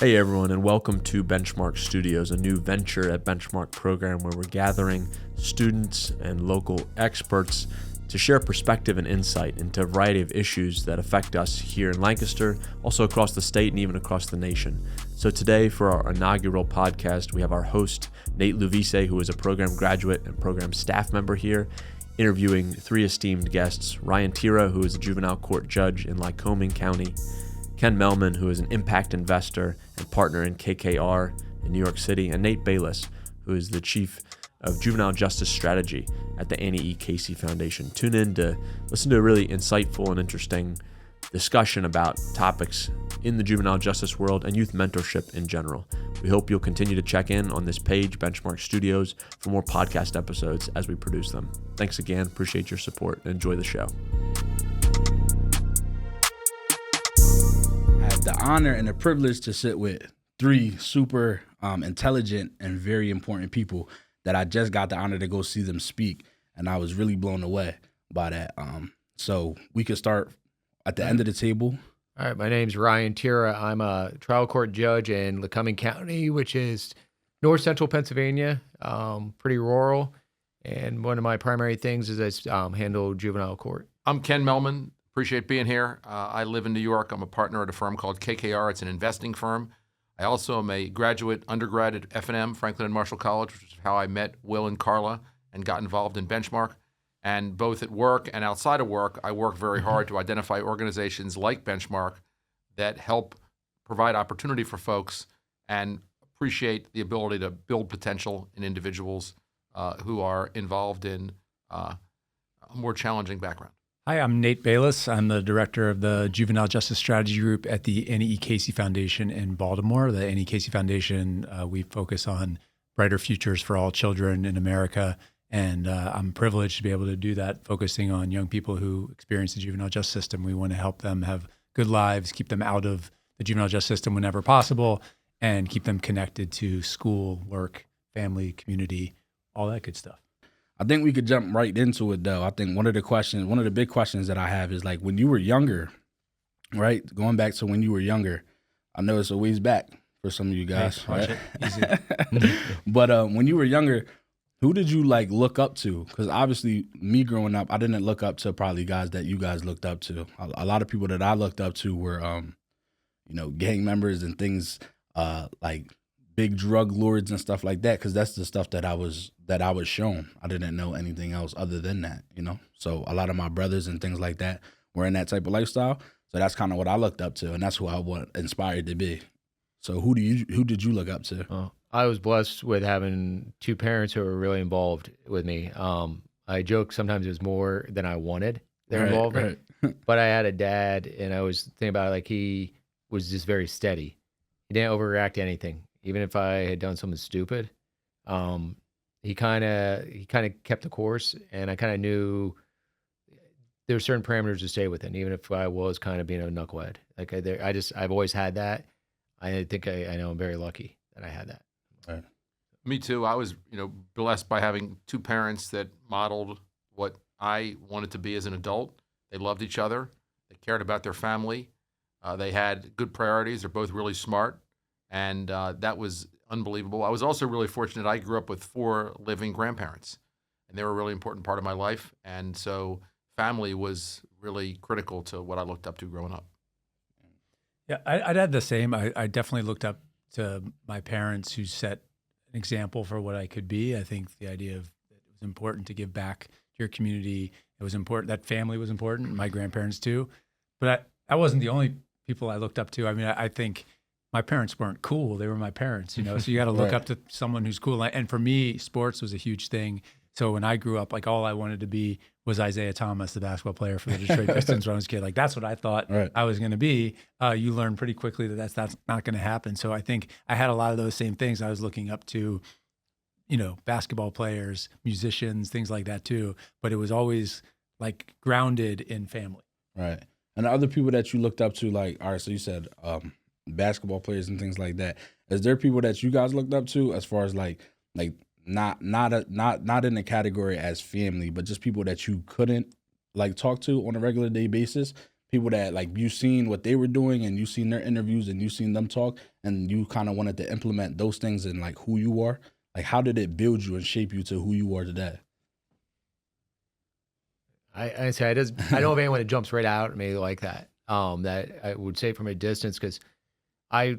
Hey everyone, and welcome to Benchmark Studios, a new venture at Benchmark program where we're gathering students and local experts to share perspective and insight into a variety of issues that affect us here in Lancaster, also across the state and even across the nation. So today for our inaugural podcast, we have our host, Nate Luvice, who is a program graduate and program staff member here, interviewing three esteemed guests: Ryan Tira, who is a juvenile court judge in Lycoming County; Ken Melman, who is an impact investor and partner in KKR in New York City; and Nate Bayless, who is the chief of juvenile justice strategy at the Annie E. Casey Foundation. Tune in to listen to a really insightful and interesting discussion about topics in the juvenile justice world and youth mentorship in general. We hope you'll continue to check in on this page, Benchmark Studios, for more podcast episodes as we produce them. Thanks again. Appreciate your support and enjoy the show. I had the honor and the privilege to sit with three super intelligent and very important people that I just got the honor to go see them speak, and I was really blown away by that. So we could start at the end of the table. All right, my name's Ryan Tira. I'm a trial court judge in Lycoming County, which is north central Pennsylvania, pretty rural. And one of my primary things is I handle juvenile court. I'm Ken Melman. Appreciate being here. I live in New York. I'm a partner at a firm called KKR. It's an investing firm. I also am a undergrad at F&M, Franklin and Marshall College, which is how I met Will and Carla and got involved in Benchmark. And both at work and outside of work, I work very hard to identify organizations like Benchmark that help provide opportunity for folks and appreciate the ability to build potential in individuals who are involved in a more challenging background. Hi, I'm Nate Bayless. I'm the director of the Juvenile Justice Strategy Group at the Annie E. Casey Foundation in Baltimore. The Annie E. Casey Foundation, we focus on brighter futures for all children in America. And I'm privileged to be able to do that, focusing on young people who experience the juvenile justice system. We want to help them have good lives, keep them out of the juvenile justice system whenever possible, and keep them connected to school, work, family, community, all that good stuff. I think we could jump right into it, though. I think one of the big questions that I have is, like, when you were younger, right? Going back to when you were younger, I know it's a ways back for some of you guys, Hey, right? Easy. But when you were younger, who did you look up to? Because obviously, me growing up, I didn't look up to probably guys that you guys looked up to. A lot of people that I looked up to were, gang members and things like big drug lords and stuff like that. Because that's the stuff that I was shown. I didn't know anything else other than that, So a lot of my brothers and things like that were in that type of lifestyle. So that's kind of what I looked up to, and that's who I was inspired to be. So who did you look up to? I was blessed with having two parents who were really involved with me. I joke sometimes it was more than I wanted their involvement, right. But I had a dad, and I was thinking about it, like, he was just very steady. He didn't overreact to anything, even if I had done something stupid. He kind of kept the course, and I kind of knew there were certain parameters to stay within, even if I was kind of being a knucklehead. Like I've always had that. I think I know I'm very lucky that I had that. Right. Me too. I was, blessed by having two parents that modeled what I wanted to be as an adult. They loved each other. They cared about their family. They had good priorities. They're both really smart, and that was unbelievable. I was also really fortunate. I grew up with four living grandparents, and they were a really important part of my life. And so family was really critical to what I looked up to growing up. Yeah, I'd had the same. I definitely looked up to my parents, who set an example for what I could be. I think the idea of it was important to give back to your community. It was important. That family was important. My grandparents too. But I wasn't the only people I looked up to. I mean, I think my parents weren't cool. They were my parents, So you got to look up to someone who's cool. And for me, sports was a huge thing. So when I grew up, all I wanted to be was Isaiah Thomas, the basketball player for the Detroit Pistons when I was a kid. That's what I thought I was going to be. You learn pretty quickly that that's not going to happen. So I think I had a lot of those same things. I was looking up to, basketball players, musicians, things like that too. But it was always grounded in family. Right. And the other people that you looked up to, all right, so you said basketball players and things like that. Is there people that you guys looked up to as far as not in the category as family, but just people that you couldn't talk to on a regular day basis, people that like you seen what they were doing and you seen their interviews and you seen them talk and you kind of wanted to implement those things in like who you are? Like how did it build you and shape you to who you are today? I say I don't have anyone that jumps right out at me like that. That I would say from a distance, because I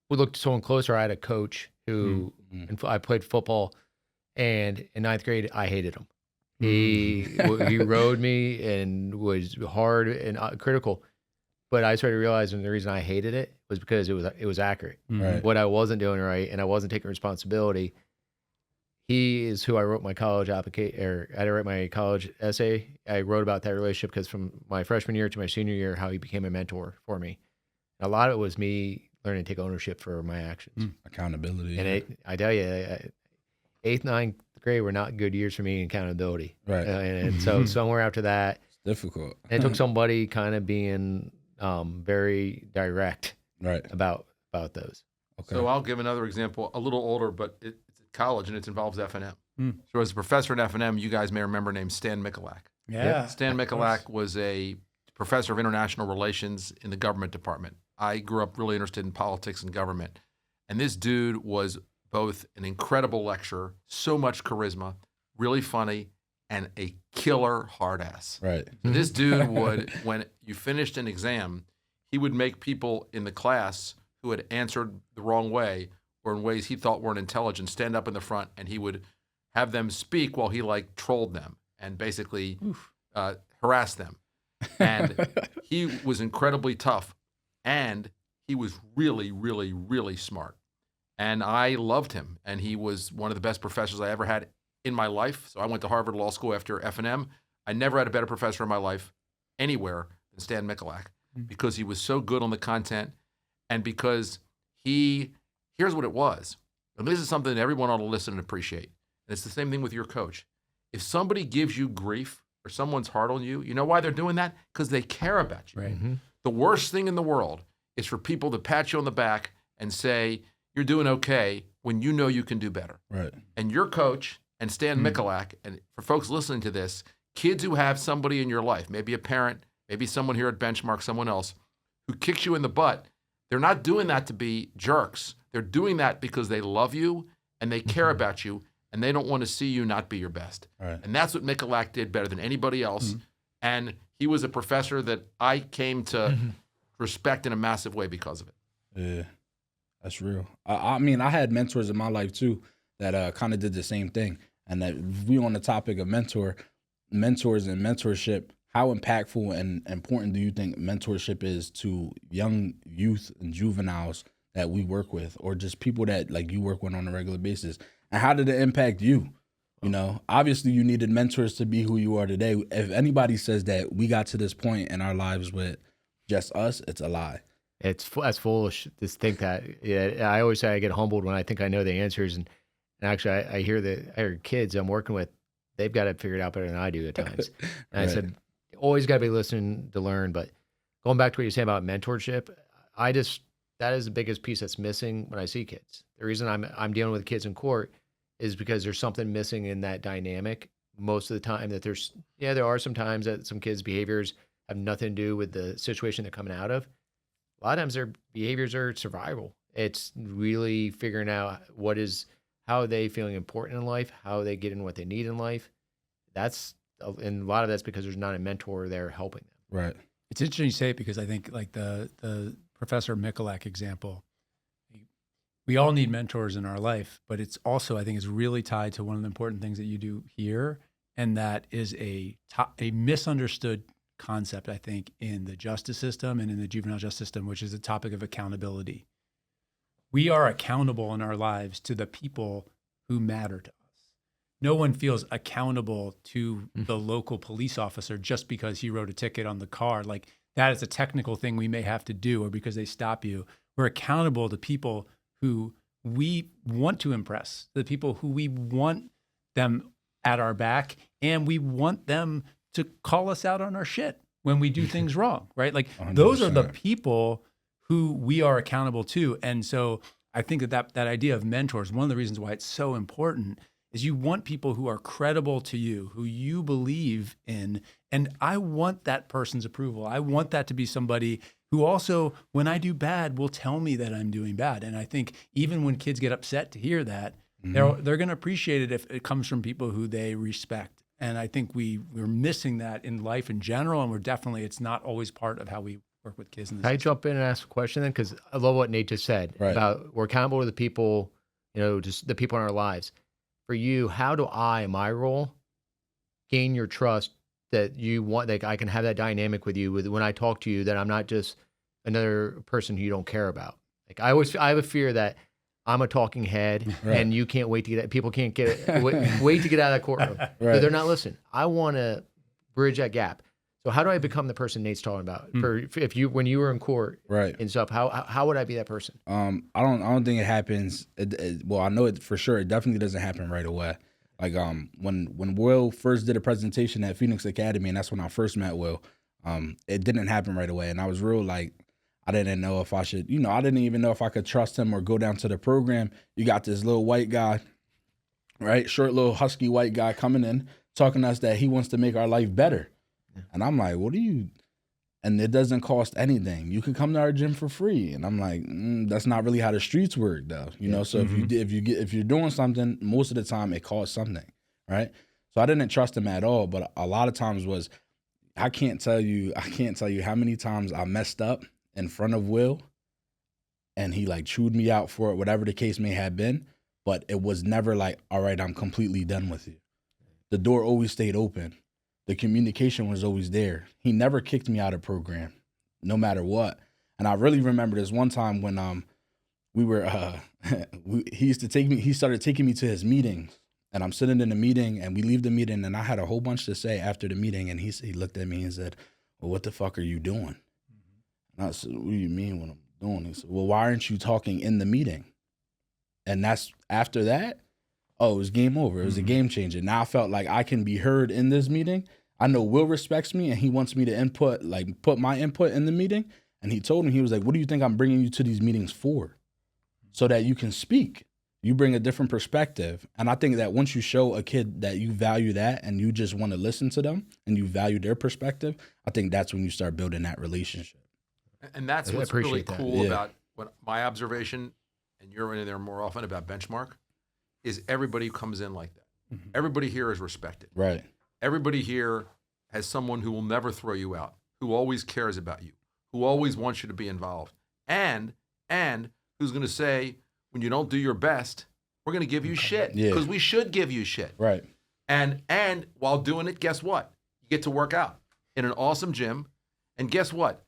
would look to someone closer. I had a coach who and I played football, and in 9th grade I hated him. He rode me and was hard and critical. But I started realizing the reason I hated it was because it was accurate. Right. What I wasn't doing right, and I wasn't taking responsibility. He is who I wrote my college application, or I had to write my college essay. I wrote about that relationship because from my freshman year to my senior year, how he became a mentor for me. And a lot of it was me learning to take ownership for my actions. Accountability. And I tell you, 8th, 9th grade were not good years for me in accountability. Right. And so somewhere after that, It's difficult. it took somebody kind of being very direct Right. about those. Okay. So I'll give another example, a little older, but it's at college and it involves F&M. So as a professor at F&M, you guys may remember named Stan Mikulak. Yeah. Stan Mikulak was a professor of international relations in the government department. I grew up really interested in politics and government. And this dude was both an incredible lecturer, so much charisma, really funny, and a killer hard ass. Right. So this dude would, when you finished an exam, he would make people in the class who had answered the wrong way or in ways he thought weren't intelligent stand up in the front, and he would have them speak while he like trolled them and basically harassed them. And he was incredibly tough, and he was really, really, really smart. And I loved him, and he was one of the best professors I ever had in my life. So I went to Harvard Law School after F&M. I never had a better professor in my life anywhere than Stan Mikulak because he was so good on the content and because here's what it was. And this is something that everyone ought to listen and appreciate. And it's the same thing with your coach. If somebody gives you grief or someone's hard on you, you know why they're doing that? Because they care about you. Right. The worst thing in the world is for people to pat you on the back and say, you're doing okay when you know you can do better. Right. And your coach and Stan Mikulak, and for folks listening to this, kids who have somebody in your life, maybe a parent, maybe someone here at Benchmark, someone else, who kicks you in the butt, they're not doing that to be jerks. They're doing that because they love you and they care about you and they don't want to see you not be your best. Right. And that's what Mikulak did better than anybody else. And he was a professor that I came to respect in a massive way because of it. Yeah, that's real. I mean, I had mentors in my life too that kind of did the same thing. And that we on the topic of mentors and mentorship, how impactful and important do you think mentorship is to young youth and juveniles that we work with, or just people that like you work with on a regular basis? And how did it impact you? You know, obviously you needed mentors to be who you are today. If anybody says that we got to this point in our lives with just us, it's a lie. That's foolish to think that. Yeah, I always say I get humbled when I think I know the answers, and actually I hear kids I'm working with, they've got it figured out better than I do at times. And I said, always got to be listening to learn. But going back to what you're saying about mentorship, that is the biggest piece that's missing when I see kids. The reason I'm dealing with kids in court is because there's something missing in that dynamic. Most of the time that there are some times that some kids' behaviors have nothing to do with the situation they're coming out of. A lot of times their behaviors are survival. It's really figuring out how are they feeling important in life, how are they getting what they need in life. And a lot of that's because there's not a mentor there helping them. Right. It's interesting you say it because I think like the Professor Mikulak example, we all need mentors in our life, but it's also, I think, is really tied to one of the important things that you do here, and that is a misunderstood concept, I think, in the justice system and in the juvenile justice system, which is the topic of accountability. We are accountable in our lives to the people who matter to us. No one feels accountable to the local police officer just because he wrote a ticket on the car. Like, that is a technical thing we may have to do, or because they stop you. We're accountable to people who we want to impress, the people who we want them at our back, and we want them to call us out on our shit when we do things wrong, right? Like 100%. Those are the people who we are accountable to. And so I think that idea of mentors, one of the reasons why it's so important is you want people who are credible to you, who you believe in, And I want that person's approval. I want that to be somebody who also, when I do bad, will tell me that I'm doing bad. And I think even when kids get upset to hear that, they're going to appreciate it if it comes from people who they respect. And I think we're missing that in life in general. And it's not always part of how we work with kids. Can I jump in and ask a question then? Because I love what Nate just said about we're accountable to the people, just the people in our lives. For you, how do I, in my role, gain your trust that you want, like I can have that dynamic with you when I talk to you, that I'm not just another person who you don't care about. Like I have a fear that I'm a talking head and you can't wait to get, people can't wait to get out of that courtroom. So they're not listening. I want to bridge that gap. So how do I become the person Nate's talking about? When you were in court and stuff, how would I be that person? I don't think it happens. Well, I know it for sure. It definitely doesn't happen right away. Like when Will first did a presentation at Phoenix Academy, and that's when I first met Will, it didn't happen right away. And I was real like, I didn't know if I should, I didn't even know if I could trust him or go down to the program. You got this little white guy, right? Short little husky white guy coming in, talking to us that he wants to make our life better. Yeah. And I'm like, what are you? And it doesn't cost anything. You can come to our gym for free. And I'm like, that's not really how the streets work, though. So if you're doing something, most of the time it costs something, right? So I didn't trust him at all. But a lot of times I can't tell you how many times I messed up in front of Will, and he like chewed me out for it, whatever the case may have been. But it was never like, all right, I'm completely done with you. The door always stayed open. The communication was always there. He never kicked me out of program, no matter what. And I really remember this one time when we were he started taking me to his meetings, and I'm sitting in the meeting, and we leave the meeting, and I had a whole bunch to say after the meeting, and he looked at me and said, well, what the fuck are you doing? And I said, what do you mean what I'm doing? He said, well, why aren't you talking in the meeting? And that's after that, it was game over. It was a game changer. Now I felt like I can be heard in this meeting. I know Will respects me, and he wants me to put my input in the meeting. And he told me, he was like, what do you think I'm bringing you to these meetings for? So that you can speak. You bring a different perspective. And I think that once you show a kid that you value that and you just want to listen to them and you value their perspective, I think that's when you start building that relationship. And that's what's really cool about what my observation, and you're in there more often, about Benchmark, is everybody comes in like that. Mm-hmm. Everybody here is respected. Right. Everybody here has someone who will never throw you out, who always cares about you, who always wants you to be involved, and who's going to say, when you don't do your best, we're going to give you shit, because we should give you shit. Right. And while doing it, guess what? You get to work out in an awesome gym, and guess what?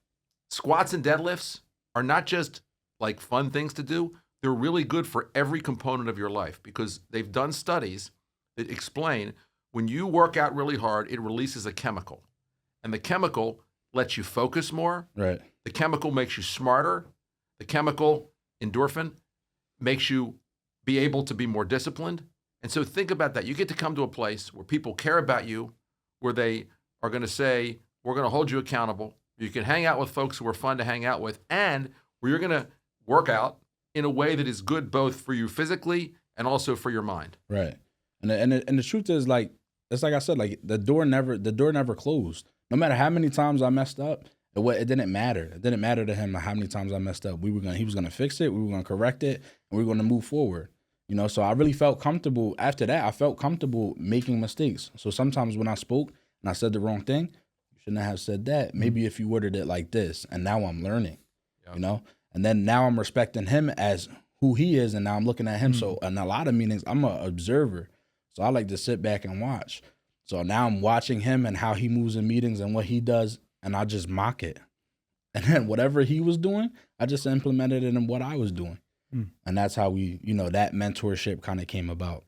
Squats and deadlifts are not just like fun things to do. They're really good for every component of your life, because they've done studies that explain when you work out really hard, it releases a chemical. And the chemical lets you focus more. Right. The chemical makes you smarter. The chemical, endorphin, makes you be able to be more disciplined. And so think about that. You get to come to a place where people care about you, where they are going to say, we're going to hold you accountable. You can hang out with folks who are fun to hang out with, and where you're going to work out in a way that is good both for you physically and also for your mind. Right. And the truth is, like, it's like I said, like the door never closed. No matter how many times I messed up, it didn't matter. It didn't matter to him how many times I messed up. He was gonna fix it. We were gonna correct it, and we were gonna move forward. So I really felt comfortable after that. I felt comfortable making mistakes. So sometimes when I spoke and I said the wrong thing, you shouldn't have said that. Maybe if you worded it like this, and now I'm learning. And then now I'm respecting him as who he is, and now I'm looking at him. So in a lot of meetings, I'm an observer. So I like to sit back and watch. So now I'm watching him and how he moves in meetings and what he does, and I just mock it. And then whatever he was doing, I just implemented it in what I was doing. And that's how we, that mentorship kind of came about.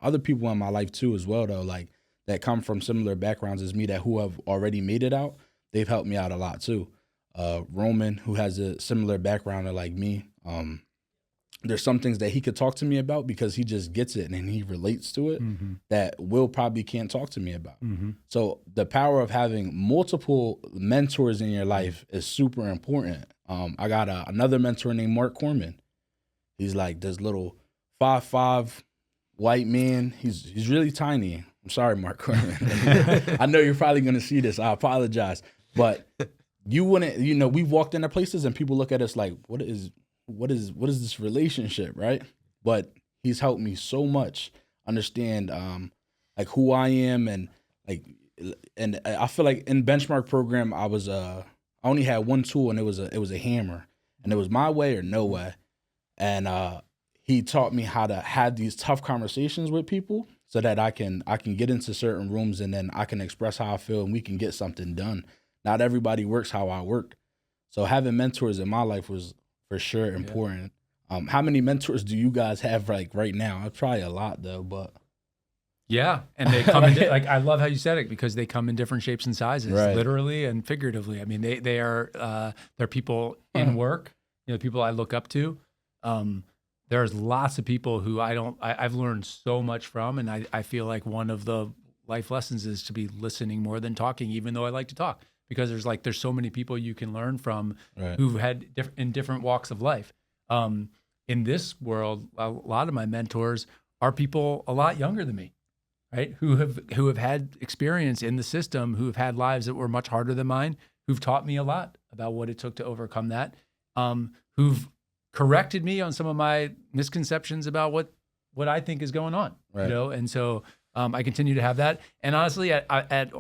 Other people in my life too as well, though, like that come from similar backgrounds as me, that who have already made it out, they've helped me out a lot too. Roman, who has a similar background like me, there's some things that he could talk to me about because he just gets it and he relates to it that Will probably can't talk to me about. So the power of having multiple mentors in your life is super important. I got another mentor named Mark Corman. He's like this little 5'5" white man. He's really tiny. I'm sorry, Mark Corman. I know you're probably going to see this. I apologize. But you wouldn't, we've walked into places and people look at us like, what is this relationship, right? But he's helped me so much understand like who I am and I feel like in Benchmark program I only had one tool, and it was a hammer, and it was my way or no way. And he taught me how to have these tough conversations with people so that I can get into certain rooms and then I can express how I feel and we can get something done. Not everybody works how I work. So having mentors in my life was for sure important. Yeah. How many mentors do you guys have like right now? It's probably a lot though, but yeah, and they come in like I love how you said it, because they come in different shapes and sizes, right. Literally and figuratively. I mean, they're people in work, people I look up to. There's lots of people who I've learned so much from, and I feel like one of the life lessons is to be listening more than talking, even though I like to talk, because there's so many people you can learn from, right, who've had in different walks of life. In this world, a lot of my mentors are people a lot younger than me, right? Who have had experience in the system, who have had lives that were much harder than mine, who've taught me a lot about what it took to overcome that, who've corrected me on some of my misconceptions about what I think is going on, right. And so I continue to have that. And honestly, at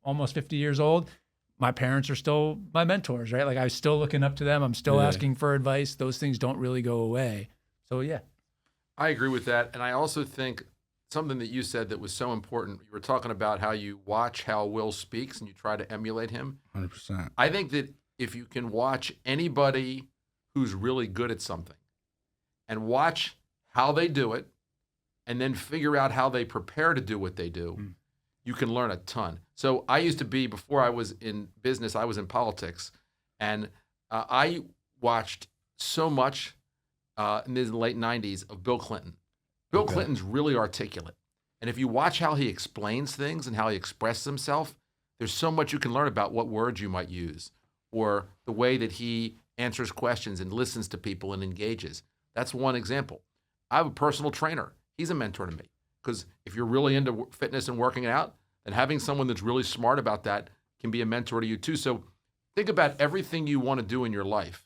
almost 50 years old, my parents are still my mentors, right? Like I'm still looking up to them. I'm still asking for advice. Those things don't really go away. So yeah. I agree with that. And I also think something that you said that was so important. You were talking about how you watch how Will speaks and you try to emulate him. 100%. I think that if you can watch anybody who's really good at something and watch how they do it and then figure out how they prepare to do what they do, you can learn a ton. So I used to be, before I was in business, I was in politics, and I watched so much in the late 90s of Bill Clinton. Bill Clinton's really articulate. And if you watch how he explains things and how he expresses himself, there's so much you can learn about what words you might use or the way that he answers questions and listens to people and engages. That's one example. I have a personal trainer. He's a mentor to me, because if you're really into fitness and working out, then having someone that's really smart about that can be a mentor to you too. So think about everything you want to do in your life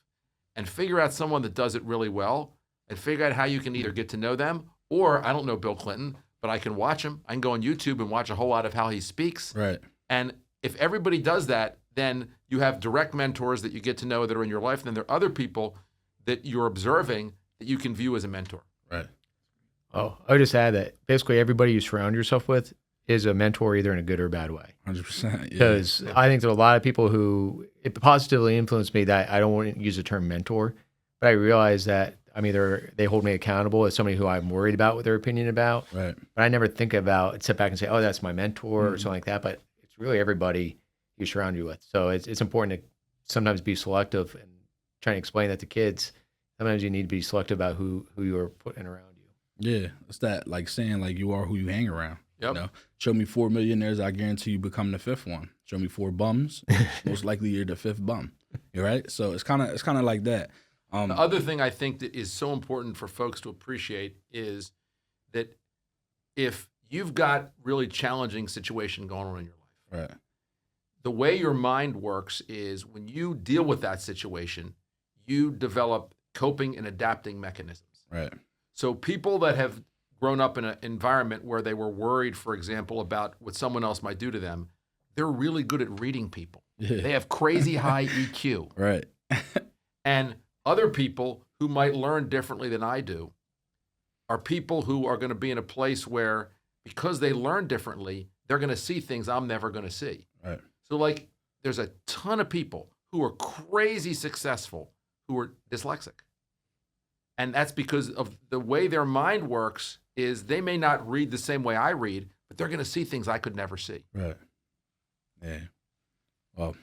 and figure out someone that does it really well and figure out how you can either get to know them, or I don't know Bill Clinton, but I can watch him. I can go on YouTube and watch a whole lot of how he speaks. Right. And if everybody does that, then you have direct mentors that you get to know that are in your life. And then there are other people that you're observing that you can view as a mentor. Right. Oh, I would just add that basically everybody you surround yourself with is a mentor, either in a good or bad way. 100%. Because I think there are a lot of people who it positively influenced me, that I don't want to use the term mentor, but I realize that they hold me accountable as somebody who I'm worried about what their opinion about. Right. But I never think about, sit back and say, oh, that's my mentor or something like that. But it's really everybody you surround you with. So it's important to sometimes be selective, and trying to explain that to kids. Sometimes you need to be selective about who you are putting around you. Yeah, it's that like saying like you are who you hang around. Yep. Show me 4 millionaires, I guarantee you become the 5th one. Show me 4 bums, most likely you're the 5th bum. You're right. So it's kind of like that. The other thing I think that is so important for folks to appreciate is that if you've got really challenging situation going on in your life, right, the way your mind works is when you deal with that situation, you develop coping and adapting mechanisms. Right. So people that have grown up in an environment where they were worried, for example, about what someone else might do to them, they're really good at reading people. Yeah. They have crazy high EQ. Right. And other people who might learn differently than I do are people who are going to be in a place where, because they learn differently, they're going to see things I'm never going to see. Right. So like there's a ton of people who are crazy successful who are dyslexic. And that's because of the way their mind works. Is they may not read the same way I read, but they're going to see things I could never see. Right. Yeah. Well,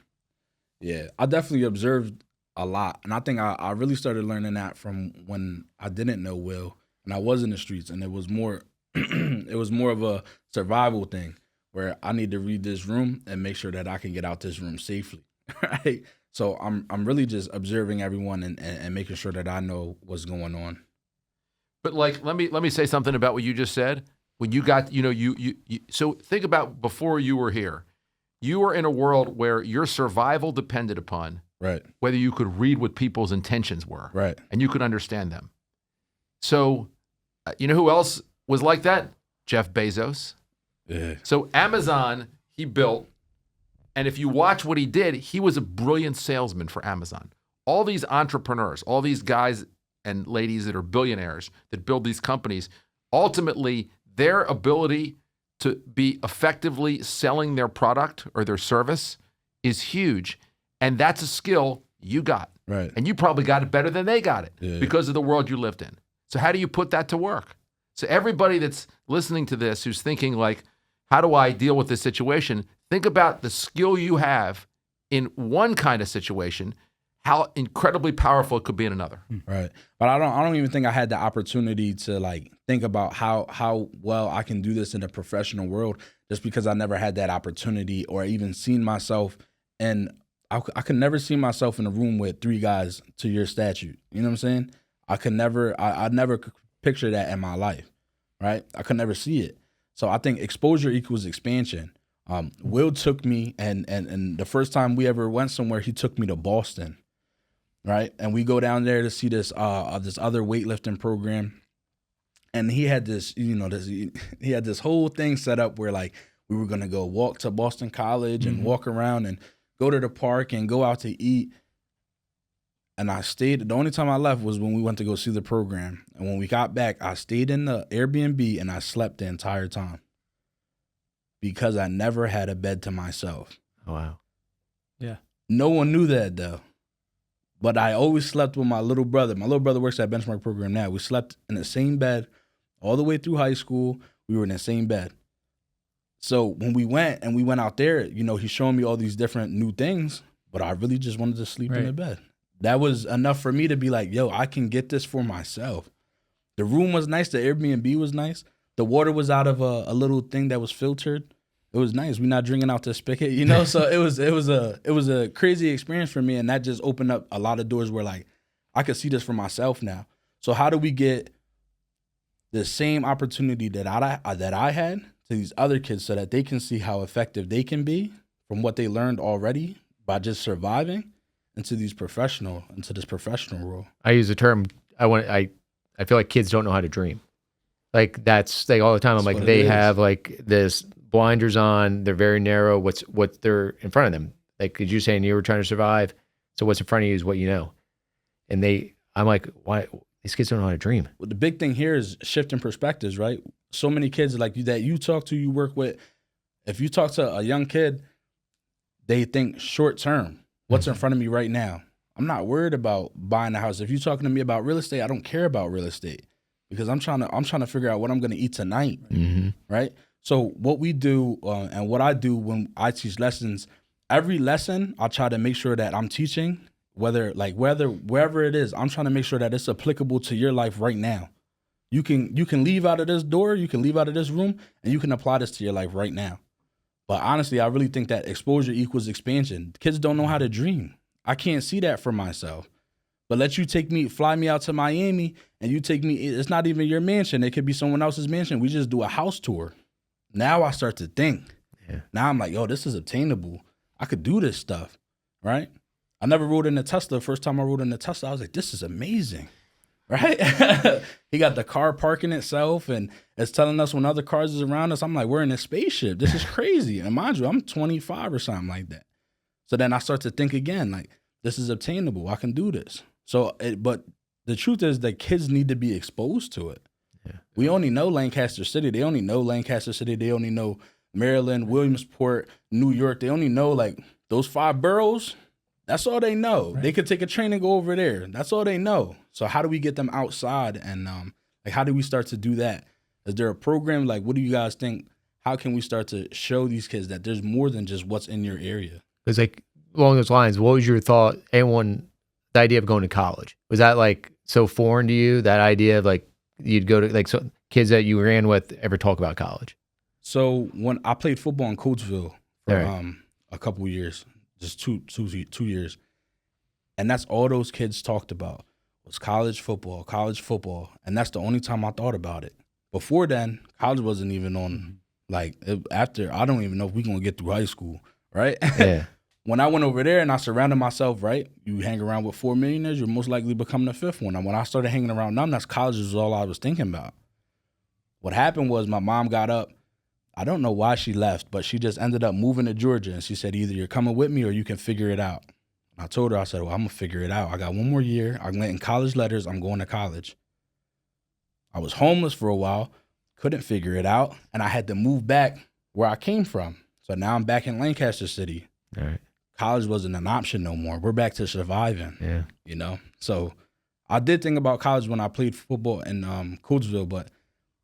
yeah, I definitely observed a lot. And I think I really started learning that from when I didn't know Will and I was in the streets, and it was more of a survival thing where I need to read this room and make sure that I can get out this room safely. Right. So I'm really just observing everyone and making sure that I know what's going on. But like, let me say something about what you just said. when you got, you so think about before you were here. You were in a world where your survival depended upon Right. whether you could read what people's intentions were. Right. And you could understand them. So, you know who else was like that? Jeff Bezos. Yeah. So Amazon, he built, and if you watch what he did, he was a brilliant salesman for Amazon. All these entrepreneurs, all these guys and ladies that are billionaires that build these companies, ultimately their ability to be effectively selling their product or their service is huge. And that's a skill you got. Right. And you probably got it better than they got it because of the world you lived in. So how do you put that to work? So everybody that's listening to this who's thinking like, how do I deal with this situation? Think about the skill you have in one kind of situation, how incredibly powerful it could be in another. Right. But I don't even think I had the opportunity to like think about how well I can do this in the professional world just because I never had that opportunity or even seen myself. And I could never see myself in a room with 3 guys to your statute. You know what I'm saying? I never could picture that in my life, right? I could never see it. So I think exposure equals expansion. Will took me, and the first time we ever went somewhere, he took me to Boston, right? And we go down there to see this other weightlifting program, and he had this, he had this whole thing set up where like we were gonna go walk to Boston College and walk around and go to the park and go out to eat. And I stayed, the only time I left was when we went to go see the program. And when we got back, I stayed in the Airbnb and I slept the entire time because I never had a bed to myself. Oh, wow. Yeah. No one knew that though. But I always slept with my little brother. My little brother works at Benchmark Program now. We slept in the same bed all the way through high school. We were in the same bed. So when we went out there, he's showing me all these different new things, but I really just wanted to sleep in the bed. That was enough for me to be like, yo, I can get this for myself. The room was nice. The Airbnb was nice. The water was out of a little thing that was filtered. It was nice. We're not drinking out the spigot, So it was a crazy experience for me, and that just opened up a lot of doors where like I could see this for myself now. So how do we get the same opportunity that I had to these other kids so that they can see how effective they can be from what they learned already by just surviving into this professional role? I use the term, I feel like kids don't know how to dream. Like that's like all the time. I'm like, they have like this blinders on, they're very narrow, what they're in front of them. Like, as you saying, you were trying to survive. So what's in front of you is what you know. And I'm like, why? These kids don't know how to dream. Well, the big thing here is shifting perspectives, right? So many kids like you that you talk to, you work with, if you talk to a young kid, they think short term. What's in front of me right now? I'm not worried about buying a house. If you're talking to me about real estate, I don't care about real estate because I'm trying to figure out what I'm going to eat tonight, right? So what we do and what I do when I teach lessons, every lesson I try to make sure that I'm teaching, wherever it is, I'm trying to make sure that it's applicable to your life right now. You can leave out of this door, you can leave out of this room, and you can apply this to your life right now. But honestly, I really think that exposure equals expansion. Kids don't know how to dream. I can't see that for myself. But let you fly me out to Miami, and you take me, it's not even your mansion. It could be someone else's mansion. We just do a house tour. Now I start to think. Yeah. Now I'm like, yo, this is obtainable. I could do this stuff, right? I never rode in a Tesla. First time I rode in a Tesla, I was like, this is amazing, right? He got the car parking itself, and it's telling us when other cars is around us. I'm like, we're in a spaceship. This is crazy. And mind you, I'm 25 or something like that. So then I start to think again, like, this is obtainable. I can do this. But the truth is that kids need to be exposed to it. Yeah. We only know Lancaster City. They only know Lancaster City. They only know Maryland, Williamsport, New York. They only know like those 5 boroughs. That's all they know. Right. They could take a train and go over there. That's all they know. So how do we get them outside? And how do we start to do that? Is there a program? Like, what do you guys think? How can we start to show these kids that there's more than just what's in your area? Because like along those lines, what was your thought? The idea of going to college, was that like so foreign to you? That idea of like you'd go to like so kids that you ran with ever talk about college? So when I played football in Coatesville for a couple of years, just two years, and that's all those kids talked about was college football, and that's the only time I thought about it. before then, college wasn't even on. Like after, I don't even know if we gonna get through high school, right? Yeah. When I went over there and I surrounded myself, right? You hang around with 4 millionaires, you're most likely becoming the fifth one. And when I started hanging around them, that's college was all I was thinking about. What happened was my mom got up. I don't know why she left, but she just ended up moving to Georgia. And she said, either you're coming with me or you can figure it out. And I told her, I said, well, I'm going to figure it out. I got 1 more year. I'm getting college letters. I'm going to college. I was homeless for a while, couldn't figure it out. And I had to move back where I came from. So now I'm back in Lancaster City. All right. College wasn't an option no more. We're back to surviving. Yeah. You know? So I did think about college when I played football in Coatesville, but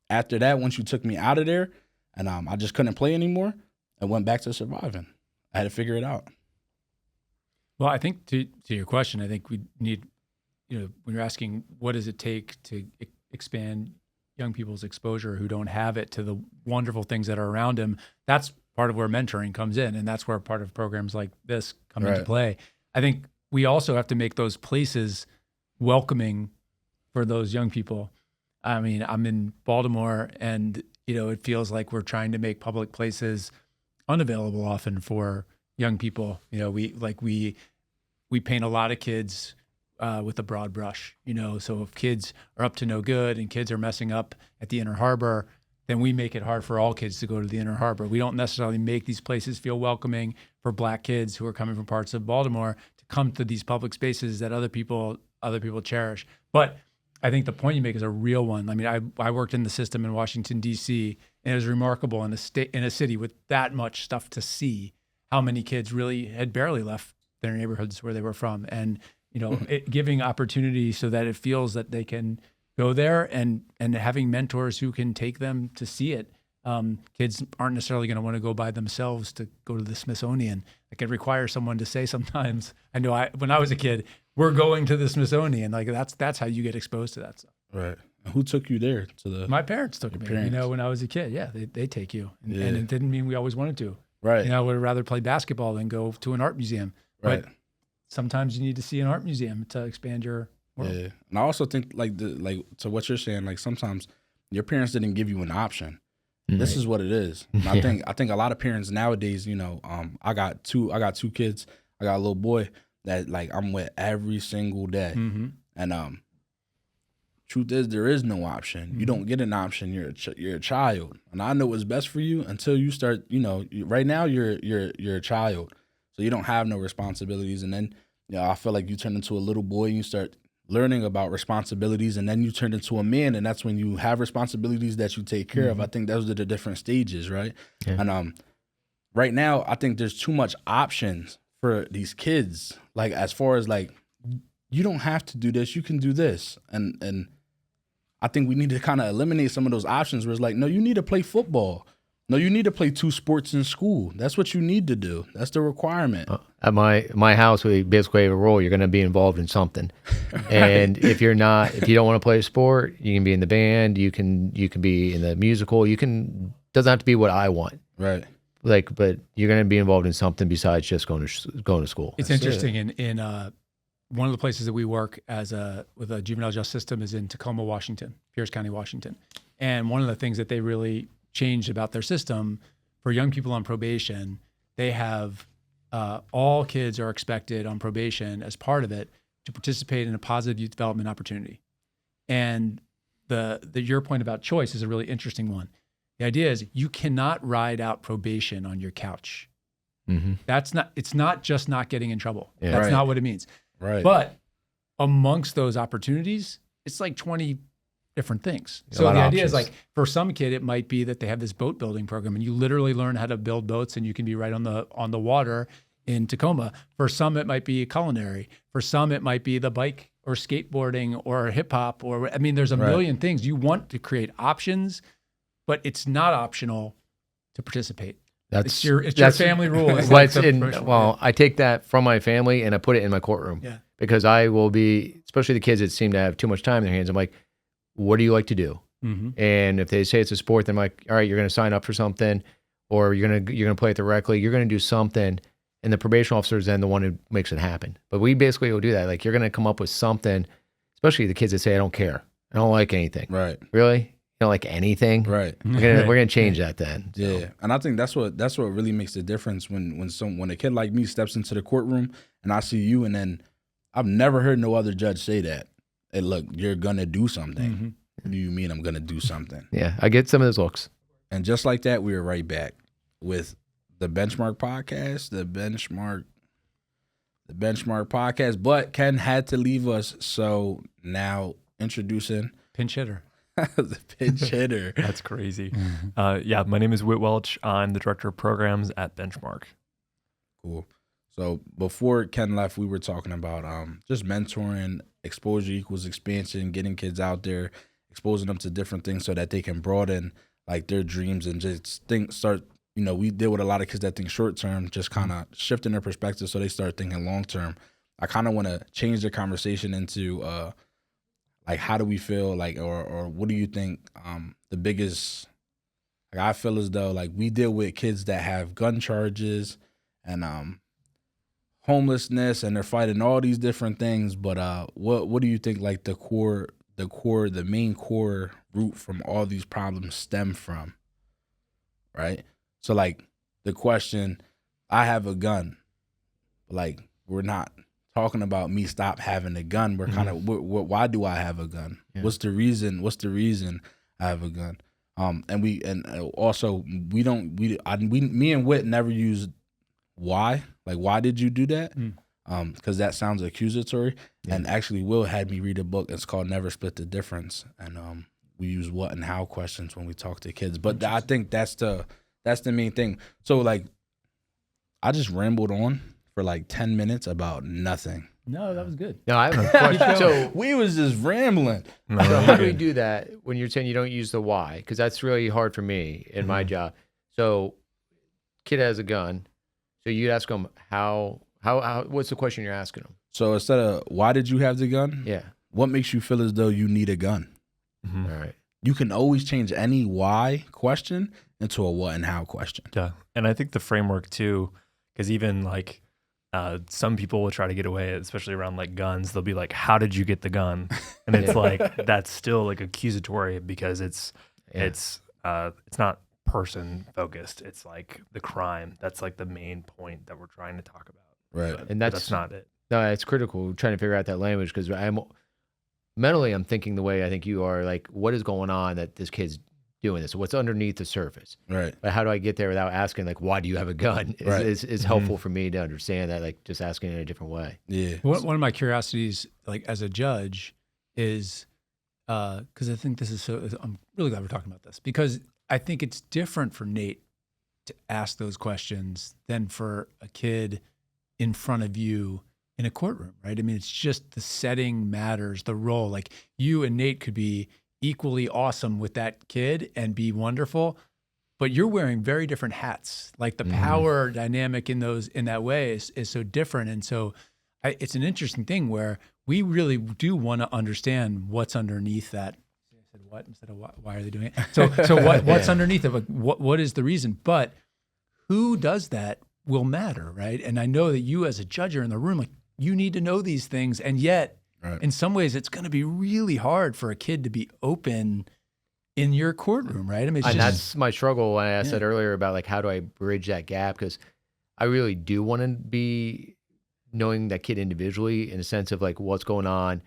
after that, once you took me out of there and I just couldn't play anymore, I went back to surviving. I had to figure it out. Well, I think to your question, I think we need, when you're asking what does it take to expand young people's exposure who don't have it to the wonderful things that are around them, that's part of where mentoring comes in. And that's where part of programs like this come into play. I think we also have to make those places welcoming for those young people. I mean, I'm in Baltimore and, it feels like we're trying to make public places unavailable often for young people. We paint a lot of kids with a broad brush, so if kids are up to no good and kids are messing up at the Inner Harbor, then we make it hard for all kids to go to the Inner Harbor. We don't necessarily make these places feel welcoming for Black kids who are coming from parts of Baltimore to come to these public spaces that other people cherish. But I think the point you make is a real one. I mean, I worked in the system in Washington, D.C., and it was remarkable in a city with that much stuff to see how many kids really had barely left their neighborhoods where they were from. And, giving opportunity so that it feels that they can go there and having mentors who can take them to see it. Kids aren't necessarily going to want to go by themselves to go to the Smithsonian. Like, it requires someone to say sometimes. I know when I was a kid, we're going to the Smithsonian. Like, that's how you get exposed to that stuff. Right. Who took you there? My parents took me. When I was a kid, they take you, and it didn't mean we always wanted to. Right. I would rather play basketball than go to an art museum. Right. But sometimes you need to see an art museum to expand your world. Yeah. And I also think to what you're saying, like sometimes your parents didn't give you an option. This is what it is. And I think a lot of parents nowadays, I got two kids. I got a little boy that like I'm with every single day. Mm-hmm. And truth is, there is no option. You don't get an option. You're a child, and I know what's best for you until you start. Right now you're a child, so you don't have no responsibilities. And then I feel like you turn into a little boy and you start learning about responsibilities, and then you turn into a man, and that's when you have responsibilities that you take care of. I think those are the different stages, right? Yeah. And right now, I think there's too much options for these kids. Like, as far as like, you don't have to do this, you can do this, and I think we need to kind of eliminate some of those options where it's like, no, you need to play football. No, you need to play 2 sports in school. That's what you need to do. That's the requirement. At my house, we basically have a rule. You're going to be involved in something. And if you don't want to play a sport, you can be in the band. You can be in the musical. Doesn't have to be what I want. Right. But you're going to be involved in something besides just going to school. It's interesting. In one of the places that we work with a juvenile justice system is in Tacoma, Washington, Pierce County, Washington. And one of the things that they really changed about their system for young people on probation, they have all kids are expected on probation as part of it to participate in a positive youth development opportunity. And your point about choice is a really interesting one. The idea is you cannot ride out probation on your couch. Mm-hmm. It's not just not getting in trouble. Yeah. That's not what it means. Right. But amongst those opportunities, it's like 20 different things. A So lot the of idea is options. like, for some kid, it might be that they have this boat building program and you literally learn how to build boats and you can be right on the water in Tacoma. For some, it might be culinary. For some, it might be the bike or skateboarding or hip hop there's a million things. You want to create options, but it's not optional to participate. It's your family rule. I take that from my family and I put it in my courtroom. Yeah. Because I will be, especially the kids that seem to have too much time in their hands, I'm like, what do you like to do? Mm-hmm. And if they say it's a sport, then I'm like, all right, you're going to sign up for something, or you're going to play it directly. You're going to do something, and the probation officer is then the one who makes it happen. But we basically will do that. Like, you're going to come up with something, especially the kids that say, I don't care, I don't like anything. Right. Really? don't like anything. Right. We're gonna change that then. So. Yeah, and I think that's what really makes the difference when a kid like me steps into the courtroom and I see you, and then I've never heard no other judge say that. Hey, look, you're gonna do something. Mm-hmm. What do you mean I'm gonna do something? Yeah, I get some of those looks. And just like that, we are right back with the Benchmark podcast, the Benchmark podcast. But Ken had to leave us, so now introducing Pinch hitter. the pinch hitter. That's crazy. Yeah, my name is Whit Welch. I'm the director of programs at Benchmark. Cool. So before Ken left, we were talking about just mentoring, exposure equals expansion, getting kids out there, exposing them to different things so that they can broaden like their dreams and just start. You know, we deal with a lot of kids that think short term, just kind of shifting their perspective so they start thinking long term. I kind of want to change the conversation into like, how do we feel like, or what do you think the biggest, like, I feel as though like we deal with kids that have gun charges and homelessness, and they're fighting all these different things. But what do you think like the main core root from all these problems stem from? Right? So like the question, I have a gun, like we're not talking about me stop having a gun. We're kind of why do I have a gun? Yeah. What's the reason I have a gun? And also me and Whit never used why. Like, why did you do that? Because that sounds accusatory. Yeah. And actually, Will had me read a book. It's called Never Split the Difference. And we use what and how questions when we talk to kids. But I think that's the main thing. So, like, I just rambled on for like 10 minutes about nothing. No, that was good. No, I have a question. So we was just rambling. So how do we do that when you're saying you don't use the why? Because that's really hard for me in my job. So, kid has a gun. So you'd ask them how what's the question you're asking them? So instead of why did you have the gun? Yeah. What makes you feel as though you need a gun? All right. You can always change any why question into a what and how question. Yeah. And I think the framework too, because even like some people will try to get away, especially around like guns. They'll be like, how did you get the gun? And it's like, that's still like accusatory because it's not person focused. It's like the crime. That's like the main point that we're trying to talk about. Right. But And that's not it. No, it's critical. We're trying to figure out that language because I'm thinking the way I think you are, like, what is going on that this kid's doing this? What's underneath the surface? Right. But how do I get there without asking, like, why do you have a gun? Is helpful for me to understand that, like, just asking in a different way. Yeah. One of my curiosities, like, as a judge is, because I think this is I'm really glad we're talking about this, because I think it's different for Nate to ask those questions than for a kid in front of you in a courtroom, right? I mean, it's just the setting matters, the role. Like, you and Nate could be equally awesome with that kid and be wonderful, but you're wearing very different hats. Like, the power dynamic in that way is so different. And so it's an interesting thing where we really do want to understand what's underneath that. I said what instead of why are they doing it? So what's underneath of what is the reason? But who does that will matter, right? And I know that you as a judge are in the room, like, you need to know these things, and yet in some ways it's going to be really hard for a kid to be open in your courtroom, right? I mean, that's my struggle when I said earlier about, like, how do I bridge that gap? Because I really do want to be knowing that kid individually in a sense of, like, what's going on,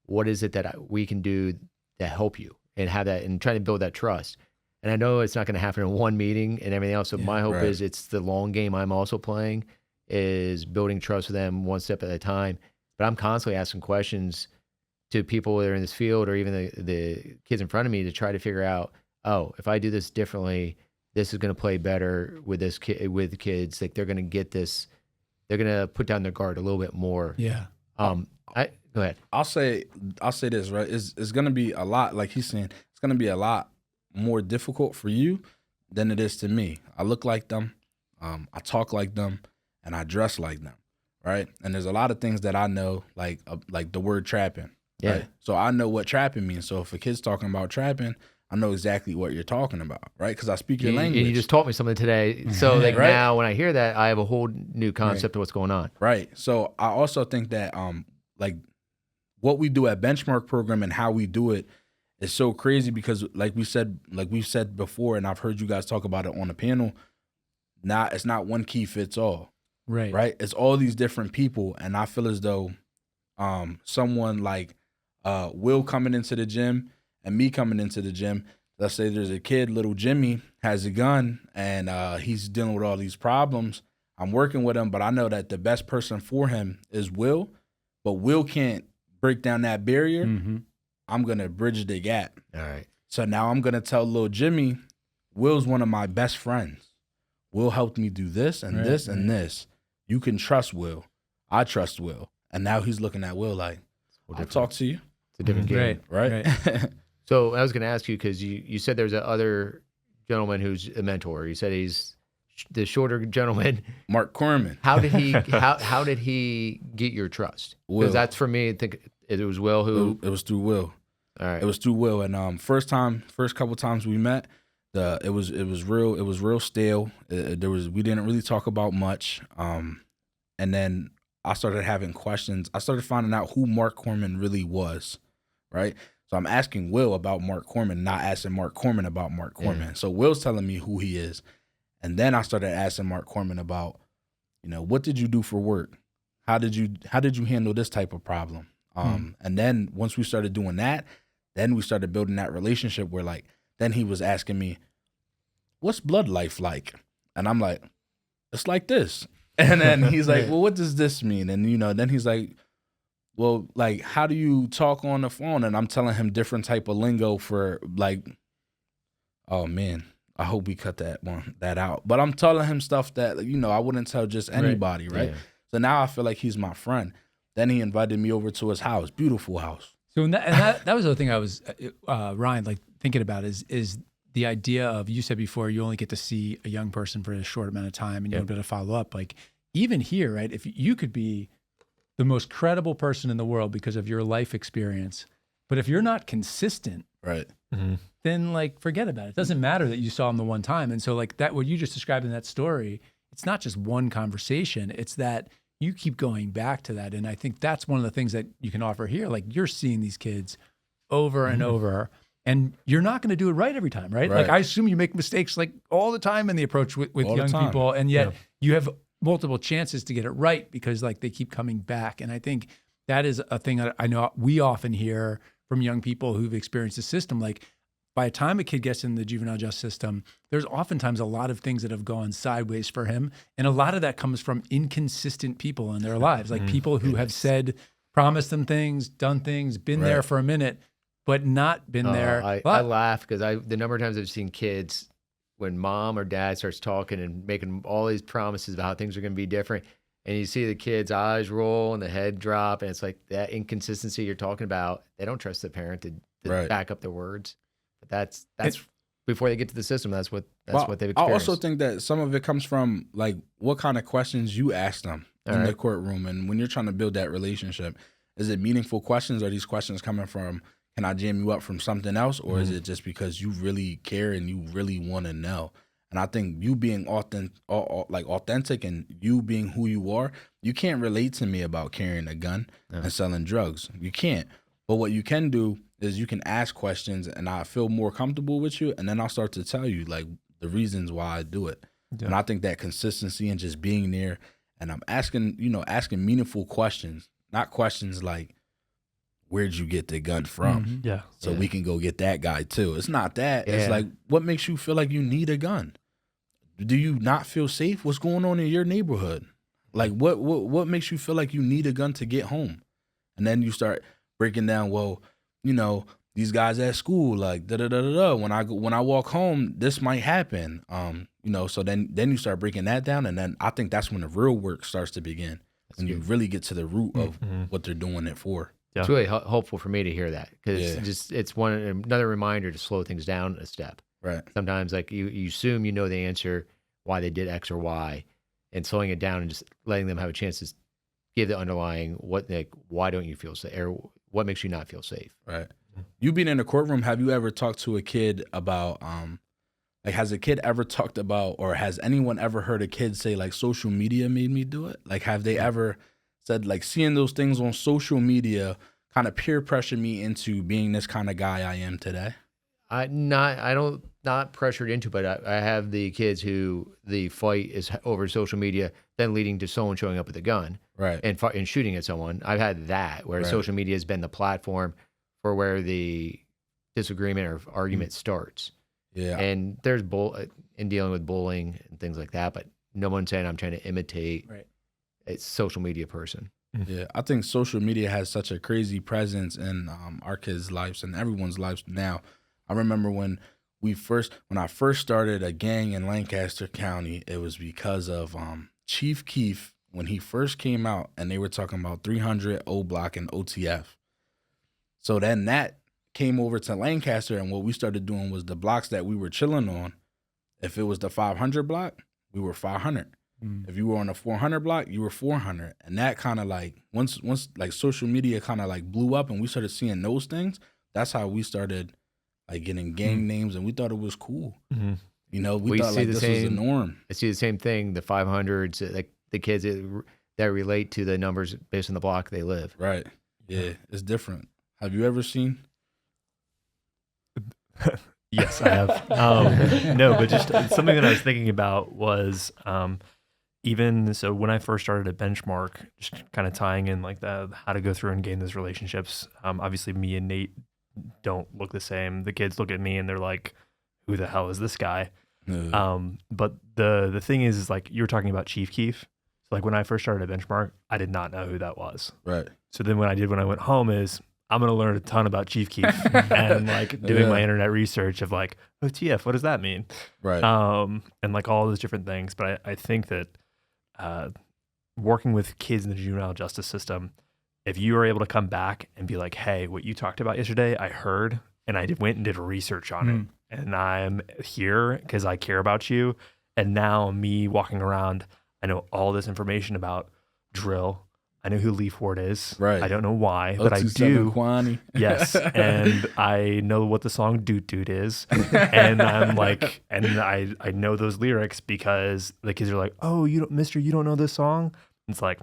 what is it that we can do to help you, and have that, and trying to build that trust. And I know it's not going to happen in one meeting and everything else. So my hope is it's the long game I'm also playing, is building trust with them one step at a time. But I'm constantly asking questions to people that are in this field, or even the kids in front of me, to try to figure out, oh, if I do this differently, this is going to play better with this with the kids. Like, they're going to get this, they're going to put down their guard a little bit more. Yeah. Go ahead. I'll say this, right? It's going to be a lot, like he's saying, it's going to be a lot more difficult for you than it is to me. I look like them, I talk like them, and I dress like them, right? And there's a lot of things that I know, like the word trapping, right? So I know what trapping means. So if a kid's talking about trapping, I know exactly what you're talking about, right? Because I speak your language. And you just taught me something today. So like now when I hear that, I have a whole new concept of what's going on. Right. So I also think that like what we do at Benchmark Program and how we do it it's so crazy because like we've said before, and I've heard you guys talk about it on the panel, it's not one key fits all. Right? It's all these different people. And I feel as though someone like Will coming into the gym and me coming into the gym, let's say there's a kid, little Jimmy, has a gun and he's dealing with all these problems. I'm working with him, but I know that the best person for him is Will, but Will can't break down that barrier. Mm-hmm. I'm going to bridge the gap. All right. So now I'm going to tell little Jimmy, Will's one of my best friends. Will helped me do this and this and this. You can trust Will. I trust Will. And now he's looking at Will like, I'll talk to you. It's a different game. Right? So I was going to ask you, because you said there's other gentleman who's a mentor. You said he's the shorter gentleman. Mark Corman. How did he how did he get your trust? Because that's, for me, I think it was Will who. It was through Will. All right. It was through Will. And first couple times we met, it was real stale. We didn't really talk about much. And then I started having questions. I started finding out who Mark Corman really was, right? So I'm asking Will about Mark Corman, not asking Mark Corman about Mark Corman. So Will's telling me who he is. And then I started asking Mark Corman about, what did you do for work? How did you handle this type of problem? And then once we started doing that, then we started building that relationship where then he was asking me, what's blood life like? And I'm like, it's like this. And then he's like, well, what does this mean? And, then he's like, well, how do you talk on the phone? And I'm telling him different type of lingo for oh man, I hope we cut that out. But I'm telling him stuff that, I wouldn't tell just anybody, right? Yeah. So now I feel like he's my friend. Then he invited me over to his house, beautiful house. So that was the other thing I was, Ryan, thinking about is the idea of, you said before, you only get to see a young person for a short amount of time and you don't get to follow up. Even here, right, if you could be the most credible person in the world because of your life experience, but if you're not consistent, right, then forget about it. It doesn't matter that you saw him the one time. And so that, what you just described in that story, it's not just one conversation, it's that you keep going back to that. And I think that's one of the things that you can offer here. You're seeing these kids over and over, and you're not going to do it right every time, right? I assume you make mistakes all the time in the approach with young people, and yet you have multiple chances to get it right because they keep coming back. And I think that is a thing that I know we often hear from young people who've experienced the system. By the time a kid gets in the juvenile justice system, there's oftentimes a lot of things that have gone sideways for him. And a lot of that comes from inconsistent people in their lives, people who have promised them things, done things, been there for a minute, but not been there. I laugh because the number of times I've seen kids, when mom or dad starts talking and making all these promises about how things are going to be different, and you see the kid's eyes roll and the head drop, and it's that inconsistency you're talking about. They don't trust the parent to back up their words. But that's before they get to the system. That's what they've experienced. I also think that some of it comes from what kind of questions you ask them in the courtroom, and when you're trying to build that relationship, is it meaningful questions? Are these questions coming from, can I jam you up from something else, or is it just because you really care and you really want to know? And I think you being authentic and you being who you are, you can't relate to me about carrying a gun and selling drugs. You can't. But what you can do is you can ask questions, and I feel more comfortable with you, and then I'll start to tell you the reasons why I do it. Yeah. And I think that consistency and just being there, and I'm asking meaningful questions, not questions like, where'd you get the gun from? Mm-hmm. Yeah. So we can go get that guy too. It's not that. Yeah. It's what makes you feel like you need a gun? Do you not feel safe? What's going on in your neighborhood? What makes you feel like you need a gun to get home? And then you start breaking down, these guys at school, when I walk home, this might happen. So then you start breaking that down, and then I think that's when the real work starts to begin. When you really get to the root of what they're doing it for. Yeah. It's really helpful for me to hear that, because it's another reminder to slow things down a step. Right. Sometimes you assume you know the answer, why they did X or Y, and slowing it down and just letting them have a chance to give the underlying why don't you feel safe, or what makes you not feel safe. Right. You being in a courtroom, have you ever talked to a kid about has a kid ever talked about, or has anyone ever heard a kid say social media made me do it? Have they ever said seeing those things on social media kind of peer pressure me into being this kind of guy I am today? Not pressured into, but I have the kids who the fight is over social media, then leading to someone showing up with a gun, Right. and shooting at someone. I've had that where Right. social media has been the platform for where the disagreement or argument starts. Yeah. And there's in dealing with bullying and things like that, but no one's saying I'm trying to imitate a social media person. Yeah, I think social media has such a crazy presence in our kids' lives and everyone's lives now. I remember when I first started a gang in Lancaster County, it was because of Chief Keef when he first came out, and they were talking about 300 O Block and OTF. So then that came over to Lancaster, and what we started doing was the blocks that we were chilling on. If it was the 500 block, we were 500. If you were on the 400 block, you were 400. And that kind of like, once like social media kind of like blew up and we started seeing those things, that's how we started like getting gang names, and we thought it was cool. You know, we thought like this was the norm. I see the same thing, the 500s, like the kids that relate to the numbers based on the block they live. Right. Yeah, it's different. Have you ever seen? Yes, I have. No, but just something that I was thinking about was even so when I first started at Benchmark, just kind of tying in like how to go through and gain those relationships. Obviously, me and Nate don't look the same. The kids look at me and they're like, "Who the hell is this guy?" But the thing is like you were talking about Chief Keef. So like when I first started at Benchmark, I did not know who that was. Right. So then when I went home is I'm going to learn a ton about Chief Keef and like doing my internet research of like, OTF, what does that mean? Right. And like all those different things. But I think that working with kids in the juvenile justice system, if you are able to come back and be like, hey, what you talked about yesterday, I heard, and I went and did research on it. And I'm here because I care about you. And now me walking around, I know all this information about drill. I know who Leaf Ward is. Right. I don't know why, but I do. Kwani. Yes. And I know what the song Doot Doot is. And I'm like, and I know those lyrics because the kids are like, oh, you don't know this song? It's like,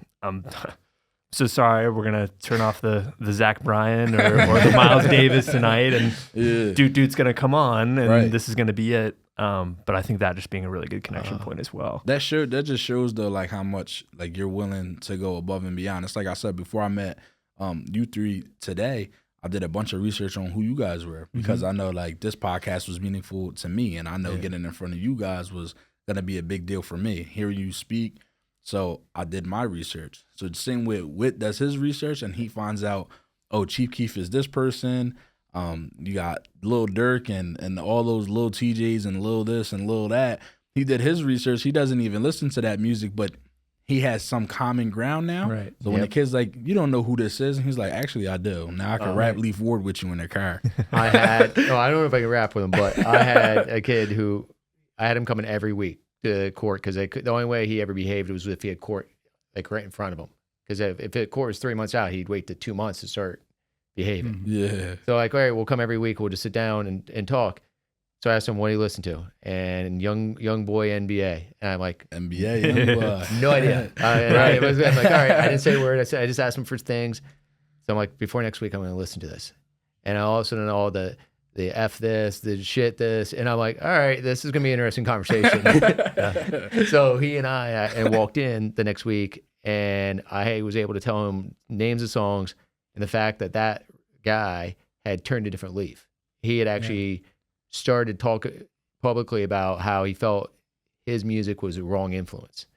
so sorry, we're going to turn off the Zach Bryan or the Miles Davis tonight, and Doot Doot's going to come on, and this is going to be it. But I think that just being a really good connection point as well. That just shows though, like how much like you're willing to go above and beyond. It's like I said before I met you three today, I did a bunch of research on who you guys were because I know like this podcast was meaningful to me, and I know getting in front of you guys was gonna be a big deal for me. Hearing you speak, so I did my research. So the same with Whit does his research, and he finds out, oh, Chief Keef is this person. You got Lil Durk and all those Lil TJs and Lil this and Lil that. He did his research. He doesn't even listen to that music, but he has some common ground now. Right. So when the kid's like, you don't know who this is, and he's like, actually, I do. Now I can rap Leaf Ward with you in the car. I don't know if I can rap with him, but I had a kid who I had him coming every week to court because the only way he ever behaved was if he had court like right in front of him. Because if the court was 3 months out, he'd wait to 2 months to start behaving. Yeah. So like, all right, we'll come every week. We'll just sit down and talk. So I asked him what he listened to, and young boy NBA, and I'm like, NBA, young boy. no idea. I'm like, all right, I didn't say a word. I just asked him for things. So I'm like, before next week, I'm going to listen to this. And I all of a sudden all the F this, the shit this, and I'm like, all right, this is going to be an interesting conversation. So he and I walked in the next week, and I was able to tell him names of songs and the fact that guy had turned a different leaf. He had actually started talking publicly about how he felt his music was a wrong influence.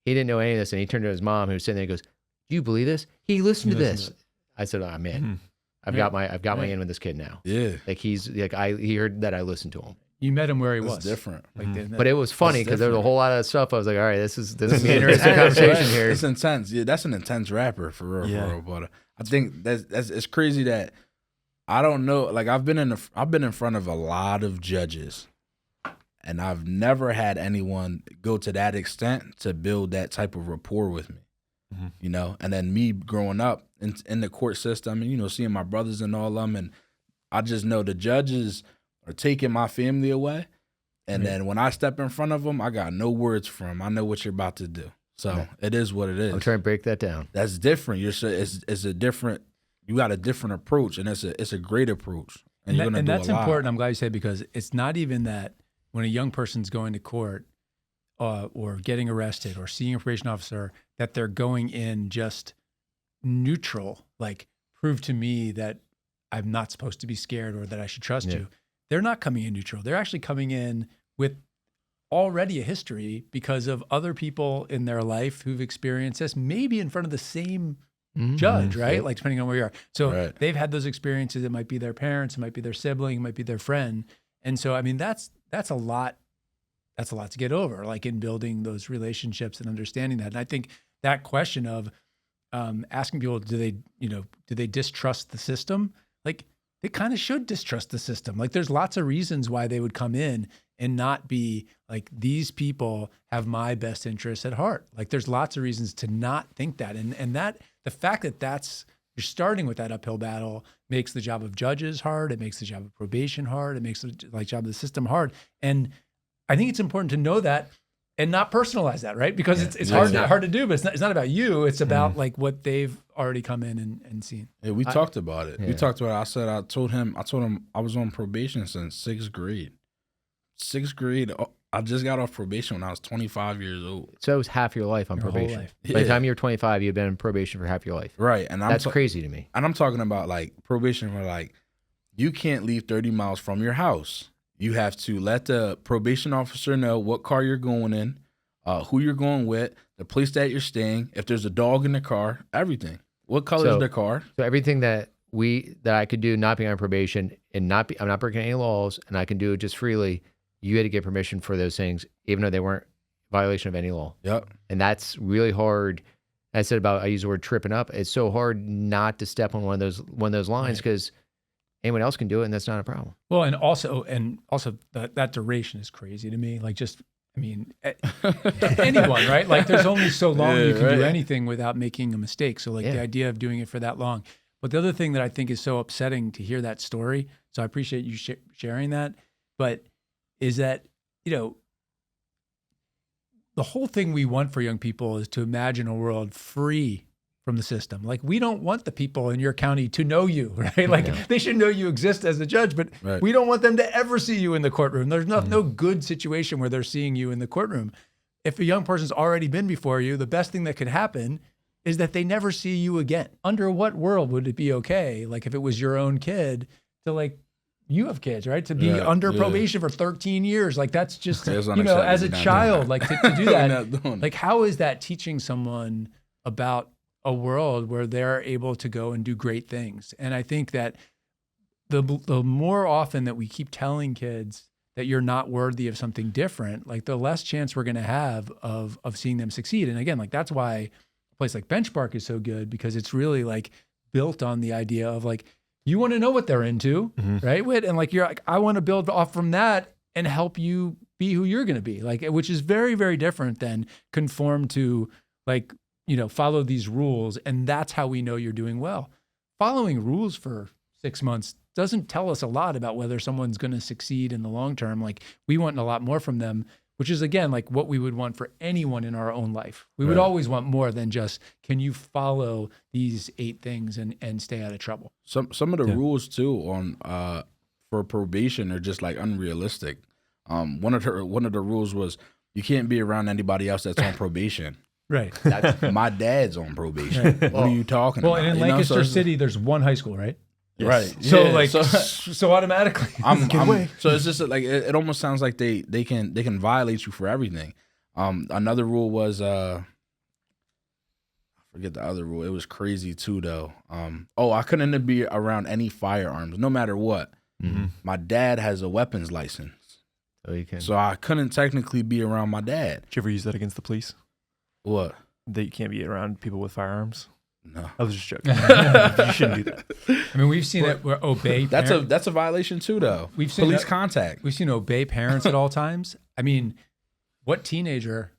He didn't know any of this, and he turned to his mom, who was sitting there, and goes, "Do you believe this? He listened to this." I said, "Oh man, I've got my in with this kid now." Yeah, like he heard that I listened to him. You met him where he was. Different. But it was funny because there was a whole lot of stuff. I was like, all right, this is an interesting conversation here. It's intense. Yeah, that's an intense rapper for real. For real. But I think that's it's crazy that I don't know. Like I've been in front of a lot of judges, and I've never had anyone go to that extent to build that type of rapport with me. You know, and then me growing up in the court system, and you know, seeing my brothers and all of them, and I just know the judges are taking my family away. And then when I step in front of them, I got no words for them. I know what you're about to do. So it is what it is. I'm trying to break that down. That's different. It's a different you got a different approach, and it's a great approach. And you're gonna do that's a lot. important. I'm glad you said, because it's not even that when a young person's going to court or getting arrested or seeing a probation officer, that they're going in just neutral, like prove to me that I'm not supposed to be scared or that I should trust you. They're not coming in neutral. They're actually coming in with already a history because of other people in their life who've experienced this, maybe in front of the same judge, right? Like depending on where you are. So they've had those experiences. It might be their parents, it might be their sibling, it might be their friend. And so, I mean, that's a lot. That's a lot to get over, like in building those relationships and understanding that. And I think that question of asking people, do they distrust the system? Like they kind of should distrust the system. Like there's lots of reasons why they would come in and not be like, these people have my best interests at heart. Like there's lots of reasons to not think that. And that the fact that you're starting with that uphill battle makes the job of judges hard. It makes the job of probation hard. It makes the job of the system hard. And I think it's important to know that and not personalize that, right? Because it's hard to do, but it's not about you. It's about like what they've already come in and seen. Yeah, we talked about it. We talked about it. I told him I was on probation since 6th grade. 6th grade. I just got off probation when I was 25 years old. So it was half your life on probation. life. By the time you're 25, you've been in probation for half your life. Right. And that's crazy to me. And I'm talking about like probation where like you can't leave 30 miles from your house. You have to let the probation officer know what car you're going in, who you're going with, the place that you're staying, if there's a dog in the car, everything. What color is the car? So everything that I could do not being on probation and I'm not breaking any laws and I can do it just freely, you had to get permission for those things, even though they weren't violation of any law. Yep. And that's really hard. I use the word tripping up. It's so hard not to step on one of those lines because anyone else can do it, and that's not a problem. Well, and also that duration is crazy to me. Like anyone, right? Like there's only so long you can do anything without making a mistake. So like the idea of doing it for that long. But the other thing that I think is so upsetting to hear that story, so I appreciate you sharing that, but is that, the whole thing we want for young people is to imagine a world free from the system. Like we don't want the people in your county to know you, right? Like they should know you exist as a judge, but we don't want them to ever see you in the courtroom. There's no good situation where they're seeing you in the courtroom. If a young person's already been before you, the best thing that could happen is that they never see you again. Under what world would it be okay? Like if it was your own kid to like, you have kids, right? To be under probation for 13 years. Like that's just, as a child, like to do that. Like how is that teaching someone about a world where they're able to go and do great things? And I think that the more often that we keep telling kids that you're not worthy of something different, like the less chance we're going to have of seeing them succeed. And again, like that's why a place like Benchmark is so good, because it's really like built on the idea of like, you want to know what they're into, right? And like, you're like, I want to build off from that and help you be who you're going to be, like, which is very, very different than conform to like, follow these rules. And that's how we know you're doing well. Following rules for 6 months doesn't tell us a lot about whether someone's going to succeed in the long term. Like we want a lot more from them, which is again, like what we would want for anyone in our own life. We would always want more than just, can you follow these 8 things and stay out of trouble? Some of the rules too on for probation are just like unrealistic. One of the rules was you can't be around anybody else that's on probation. Right. My dad's on probation. What are you talking about? Well, and in Lancaster City, there's one high school, right? Yes. Right. So so automatically, so it's just like it almost sounds like they can violate you for everything. Another rule was I forget the other rule. It was crazy too though. I couldn't be around any firearms, no matter what. My dad has a weapons license, so I couldn't technically be around my dad. Did you ever use that against the police? What? That you can't be around people with firearms? No, I was just joking. You shouldn't do that. I mean, we've seen it where obey. That's a violation too, though. We've seen police contact. We've seen obey parents at all times. I mean, what teenager?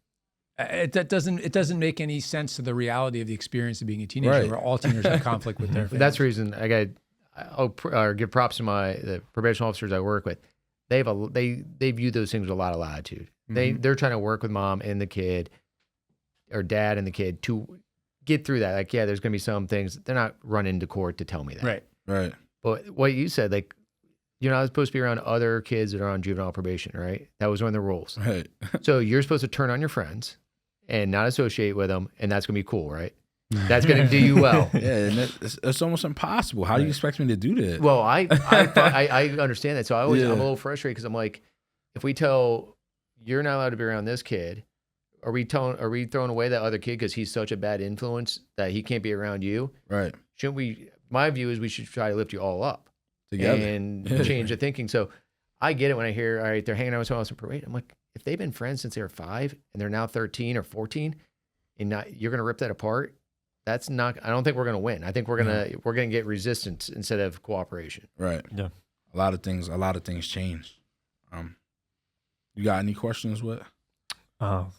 It doesn't make any sense to the reality of the experience of being a teenager, where all teenagers have conflict with their families. That's the reason I'll give props to the probation officers I work with. They view those things with a lot of latitude. They're trying to work with mom and the kid, or dad and the kid, to get through that. Like, yeah, there's going to be some things they're not running to court to tell me that. Right. Right. But what you said, like, you're not supposed to be around other kids that are on juvenile probation, right? That was one of the rules. Right. So you're supposed to turn on your friends and not associate with them, and that's going to be cool, right? That's going to do you well. Yeah, and it's almost impossible. How do you expect me to do that? Well, I understand that. So I'm a little frustrated because I'm like, if we tell you're not allowed to be around this kid, are we throwing away that other kid because he's such a bad influence that he can't be around you? Right. Shouldn't we? My view is we should try to lift you all up Together. and change the thinking. So I get it when I hear, all right, they're hanging out with someone else in parade. I'm like, if they've been friends since they were 5 and they're now 13 or 14, and you're going to rip that apart. That's not. I don't think we're going to win. I think we're gonna get resistance instead of cooperation. Right. Yeah. A lot of things change. You got any questions? What? Or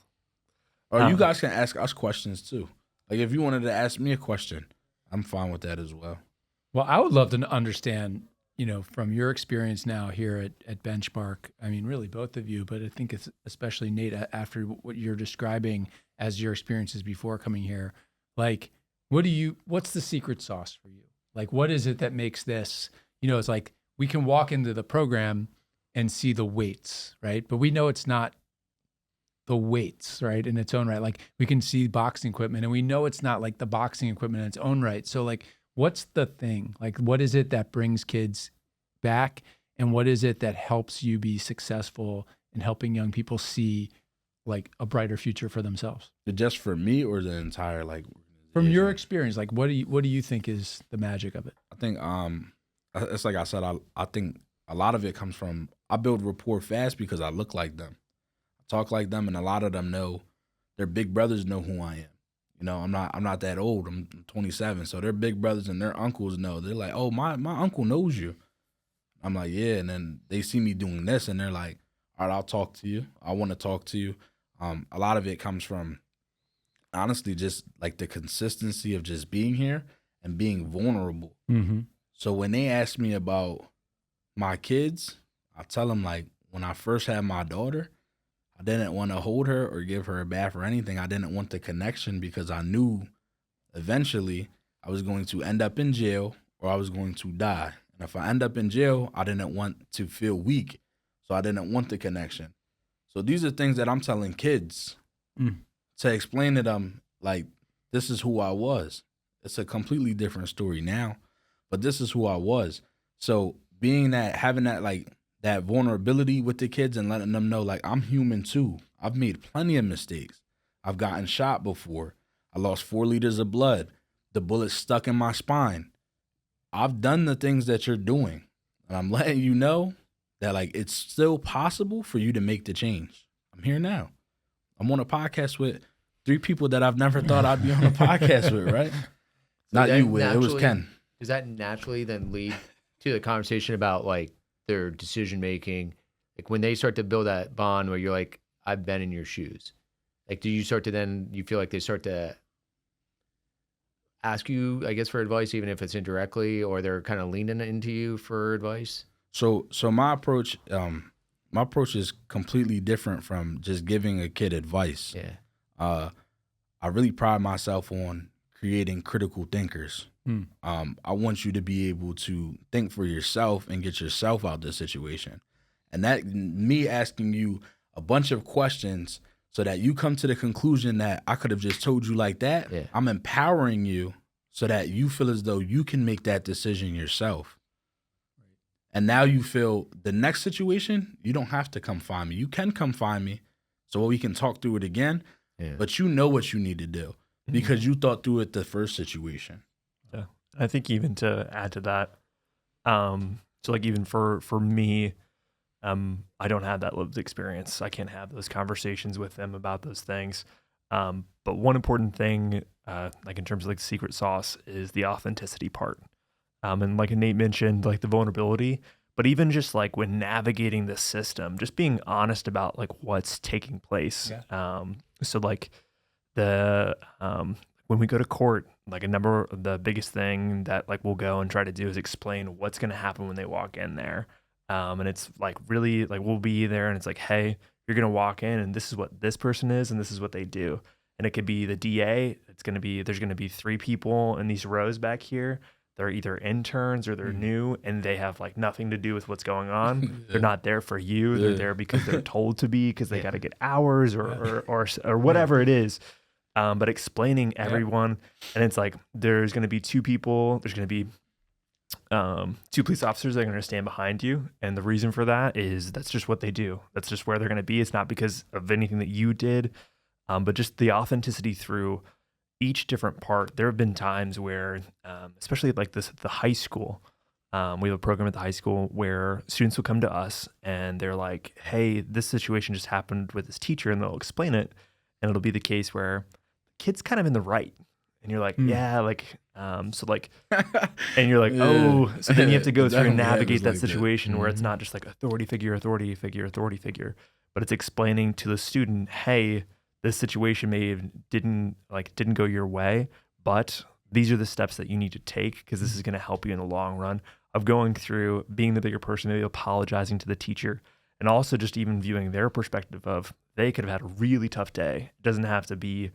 you guys can ask us questions too. Like if you wanted to ask me a question, I'm fine with that as well. Well, I would love to understand, from your experience now here at Benchmark. I mean, really both of you, but I think it's especially Nate after what you're describing as your experiences before coming here. Like, what's the secret sauce for you? Like, what is it that makes this, it's like we can walk into the program and see the weights, right? But we know it's not the weights, right, in its own right. Like we can see boxing equipment and we know it's not like the boxing equipment in its own right. So like, what's the thing? Like, what is it that brings kids back? And what is it that helps you be successful in helping young people see like a brighter future for themselves? Just for me or the entire like from your experience, like what do you think is the magic of it? I think it's like I said, I think a lot of it comes from I build rapport fast because I look like them. I talk like them, and a lot of them know their big brothers know who I am. I'm not that old. I'm 27. So their big brothers and their uncles know. They're like, "Oh, my uncle knows you." I'm like, "Yeah." And then they see me doing this and they're like, "All right, I'll talk to you. I want to talk to you." A lot of it comes from honestly just like the consistency of just being here and being vulnerable. Mm-hmm. So when they ask me about my kids, I tell them like when I first had my daughter, I didn't want to hold her or give her a bath or anything. I didn't want the connection because I knew eventually I was going to end up in jail or I was going to die. And if I end up in jail, I didn't want to feel weak. So I didn't want the connection. So these are things that I'm telling kids to explain to them, like, this is who I was. It's a completely different story now, but this is who I was. So having that, like, that vulnerability with the kids and letting them know, like, I'm human too. I've made plenty of mistakes. I've gotten shot before. I lost 4 liters of blood. The bullet stuck in my spine. I've done the things that you're doing. And I'm letting you know that, like, it's still possible for you to make the change. I'm here now. I'm on a podcast with 3 people that I've never thought I'd be on a podcast with, right? So Not you, Will. It was Ken. Does that naturally then lead to the conversation about, like, their decision-making? Like, when they start to build that bond where you're like, I've been in your shoes. Like, do you start to then, you feel like they start to ask you, I guess, for advice, even if it's indirectly, or they're kind of leaning into you for advice? So my approach is completely different from just giving a kid advice. Yeah. I really pride myself on creating critical thinkers. I want you to be able to think for yourself and get yourself out of the situation. And that me asking you a bunch of questions so that you come to the conclusion that I could have just told you like that. Yeah. I'm empowering you so that you feel as though you can make that decision yourself. And now you feel the next situation, you don't have to come find me. You can come find me so we can talk through it again. Yeah. But you know what you need to do because you thought through it the first situation. Yeah. I think even to add to that, so like even for me, I don't have that lived experience. I can't have those conversations with them about those things. But one important thing, like in terms of like the secret sauce, is the authenticity part. And like Nate mentioned, like the vulnerability, but even just like when navigating the system, just being honest about like what's taking place. Yeah. So like when we go to court, like the biggest thing that like we'll go and try to do is explain what's going to happen when they walk in there. And it's like really like we'll be there and it's like, hey, you're going to walk in and this is what this person is and this is what they do. And it could be the DA. There's going to be 3 people in these rows back here. They're either interns or they're new, and they have like nothing to do with what's going on. They're not there for you. They're there because they're told to be, because they got to get hours or whatever it is. But explaining everyone, and it's like there's going to be 2 people. There's going to be 2 police officers that are going to stand behind you, and the reason for that is that's just what they do. That's just where they're going to be. It's not because of anything that you did, but just the authenticity through each different part. There have been times where, especially like the high school, we have a program at the high school where students will come to us and they're like, hey, this situation just happened with this teacher, and they'll explain it, and it'll be the case where the kid's kind of in the right. And you're like, yeah, like, so like, and you're like, oh, so then you have to go through and navigate that situation where it's not just like authority figure, but it's explaining to the student, hey, this situation didn't go your way, but these are the steps that you need to take because this is going to help you in the long run of going through being the bigger person, maybe apologizing to the teacher, and also just even viewing their perspective of they could have had a really tough day. It doesn't have to be,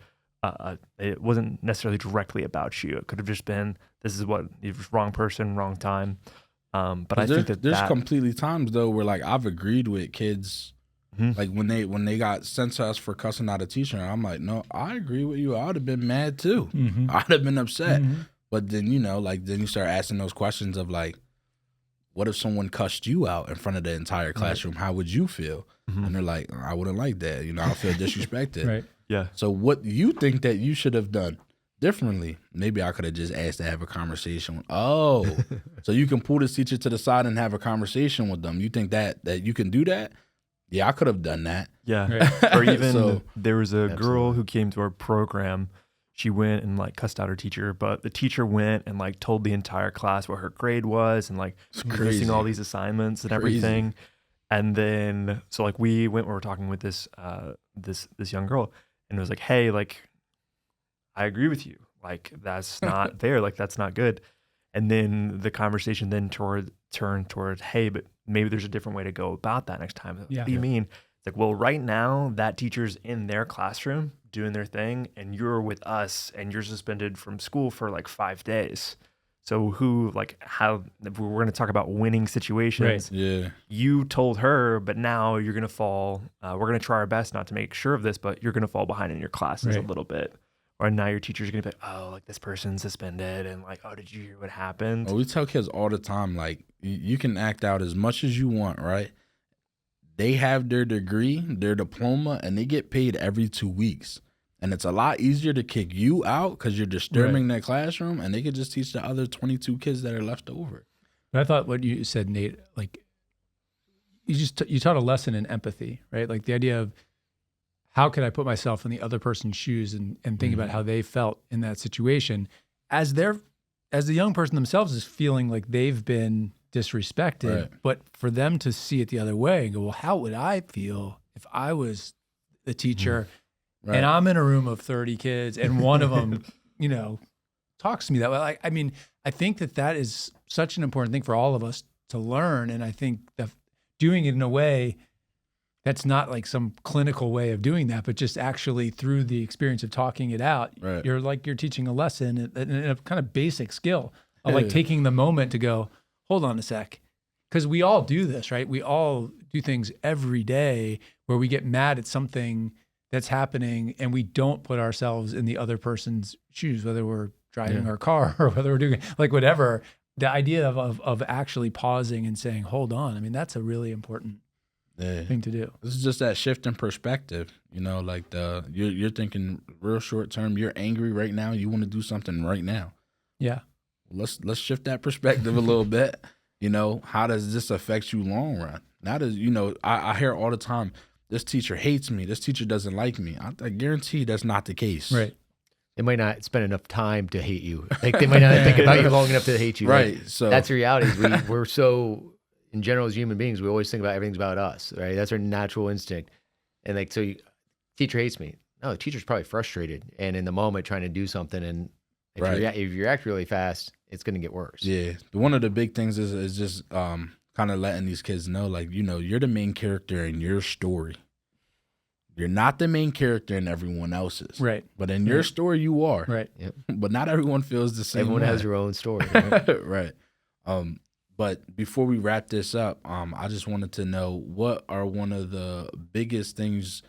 it wasn't necessarily directly about you. It could have just been, this is what, you're wrong person, wrong time. But I think there's completely times though where like I've agreed with kids. Like when they got sent to us for cussing out a teacher, I'm like, no, I agree with you. I would have been mad too. I'd have been upset. But then, then you start asking those questions of like, what if someone cussed you out in front of the entire classroom? How would you feel? And they're like, I wouldn't like that. I feel disrespected. Right. Yeah. So what do you think that you should have done differently? Maybe I could have just asked to have a conversation. Oh, so you can pull this teacher to the side and have a conversation with them. You think that you can do that? Yeah, I could have done that. Yeah. Right. Or even there was a girl who came to our program. She went and like cussed out her teacher, but the teacher went and like told the entire class what her grade was and like missing all these assignments and everything. And then so like we were talking with this this young girl, and it was like, hey, like I agree with you. Like that's not fair. Like that's not good. And then the conversation then turned toward, hey, but maybe there's a different way to go about that next time. Yeah. What do you mean? It's like, well, right now that teacher's in their classroom doing their thing, and you're with us, and you're suspended from school for like 5 days. So how we're going to talk about winning situations. Right. Yeah. You told her, but now you're going to fall. We're going to try our best not to make sure of this, but you're going to fall behind in your classes a little bit. Or now your teacher's going to be like, oh, like this person's suspended. And like, oh, did you hear what happened? Well, we tell kids all the time, like, you can act out as much as you want, right? They have their degree, their diploma, and they get paid every 2 weeks. And it's a lot easier to kick you out because you're disturbing their classroom, and they could just teach the other 22 kids that are left over. But I thought what you said, Nate, like you taught a lesson in empathy, right? Like the idea of how can I put myself in the other person's shoes and think about how they felt in that situation as the young person themselves is feeling like they've been disrespected, but for them to see it the other way and go, well, how would I feel if I was the teacher and I'm in a room of 30 kids and one of them, talks to me that way? Like, I mean, I think that is such an important thing for all of us to learn. And I think that doing it in a way that's not like some clinical way of doing that, but just actually through the experience of talking it out, you're teaching a lesson and a kind of basic skill of like taking the moment to go, hold on a sec. Because we all do this, right? We all do things every day where we get mad at something that's happening and we don't put ourselves in the other person's shoes, whether we're driving our car or whether we're doing like whatever. The idea of actually pausing and saying, hold on. I mean, that's a really important thing to do. This is just that shift in perspective, like you're thinking real short term. You're angry right now. You want to do something right now. Yeah. Let's shift that perspective a little bit. How does this affect you long run? Now does I hear all the time, this teacher hates me. This teacher doesn't like me. I guarantee that's not the case. Right. They might not spend enough time to hate you. Like they might not think about you long enough to hate you. Right. Like, So that's the reality. We're so, in general, as human beings, we always think about everything's about us, right? That's our natural instinct. And like, teacher hates me. No, the teacher's probably frustrated and in the moment trying to do something. And if you react really fast, it's going to get worse. Yeah. One of the big things is just kind of letting these kids know, like, you're the main character in your story. you're not the main character in everyone else's. Right. But in your story, you are. Right. But not everyone feels the same Everyone way. has their own story. Right? Right. But before we wrap this up, I just wanted to know, what are one of the biggest things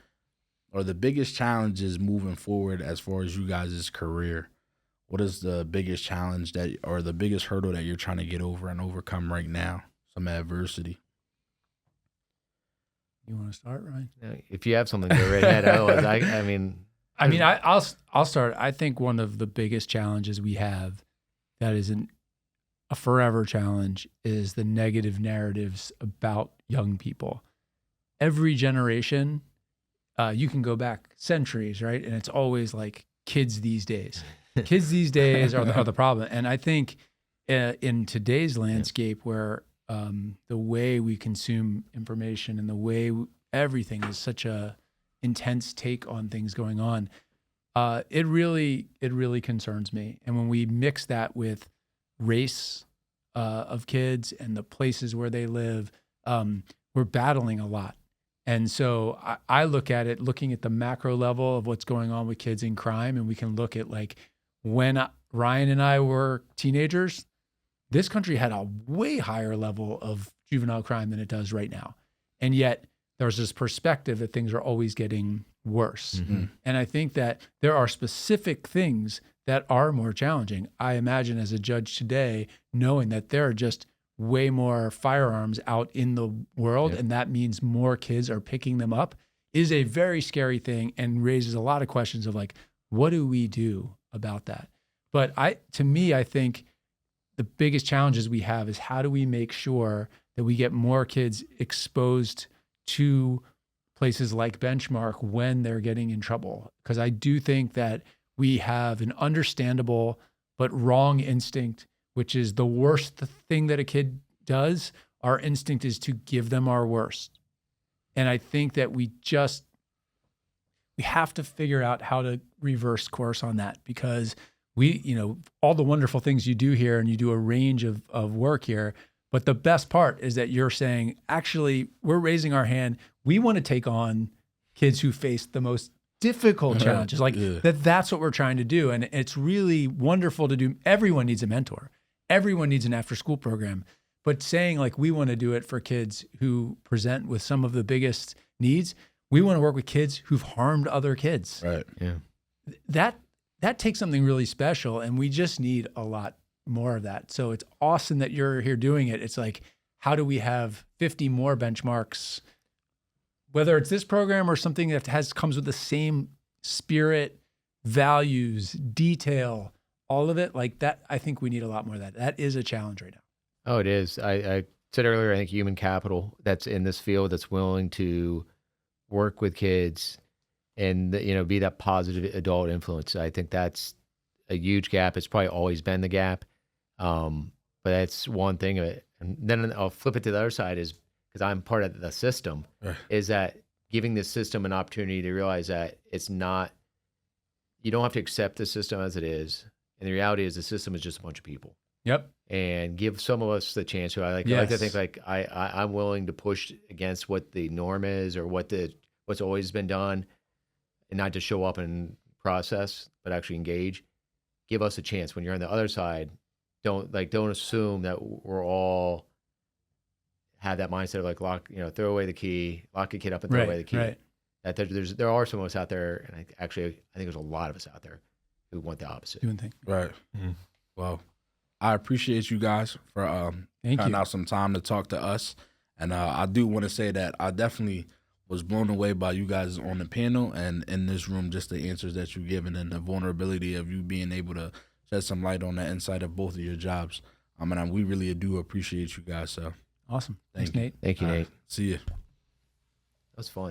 or the biggest challenges moving forward as far as you guys' career? What is the biggest challenge or the biggest hurdle that you're trying to get over and overcome right now? Some adversity. You want to start, Ryan? If you have something, go right ahead. Otherwise, I mean, I'll start. I think one of the biggest challenges we have that is a forever challenge is the negative narratives about young people. Every generation, you can go back centuries, right? And it's always like kids these days. Kids these days are the problem. And I think in today's landscape where the way we consume information and the way everything is such a intense take on things going on, it really concerns me. And when we mix that with race of kids and the places where they live, we're battling a lot. And so I look at it, looking at the macro level of what's going on with kids in crime, and we can look at like when Ryan and I were teenagers, this country had a way higher level of juvenile crime than it does right now. And yet there's this perspective that things are always getting worse. Mm-hmm. And I think that there are specific things that are more challenging. I imagine as a judge today, knowing that there are just way more firearms out in the world, and that means more kids are picking them up, is a very scary thing and raises a lot of questions of like, what do we do about that? But to me, I think the biggest challenges we have is how do we make sure that we get more kids exposed to places like Benchmark when they're getting in trouble? Because I do think that we have an understandable but wrong instinct, which is the worst thing that a kid does. Our instinct is to give them our worst. And I think that we have to figure out how to reverse course on that, because all the wonderful things you do here, and you do a range of work here. But the best part is that you're saying, actually, we're raising our hand. We want to take on kids who face the most difficult challenges. That's what we're trying to do. And it's really wonderful to do. Everyone needs a mentor. Everyone needs an after-school program. But saying like we want to do it for kids who present with some of the biggest needs, we want to work with kids who've harmed other kids. Right. Yeah. That takes something really special, and we just need a lot more of that. So it's awesome that you're here doing it. It's like, how do we have 50 more benchmarks, whether it's this program or something that comes with the same spirit, values, detail, all of it like that? I think we need a lot more of that. That is a challenge right now. Oh, it is. I said earlier, I think human capital that's in this field that's willing to work with kids and be that positive adult influence. I think that's a huge gap. It's probably always been the gap, but that's one thing of it. And then I'll flip it to the other side, is because I'm part of the system, is that giving the system an opportunity to realize that it's not, you don't have to accept the system as it is. And the reality is the system is just a bunch of people. Yep. And give some of us the chance who I like to think like I'm willing to push against what the norm is or what's always been done, and not just show up and process, but actually engage. Give us a chance. When you're on the other side, don't assume that we're all have that mindset of like throw away the key, lock a kid up and throw away the key. Right. That there are some of us out there, and I think there's a lot of us out there who want the opposite. Doing things. Right. Mm-hmm. Well, I appreciate you guys for cutting out some time to talk to us. And I do want to say that I definitely was blown away by you guys on the panel and in this room, just the answers that you've given and the vulnerability of you being able to shed some light on the inside of both of your jobs. And we really do appreciate you guys. So awesome. Thanks, Nate. Thank you, Nate. See you. That was fun.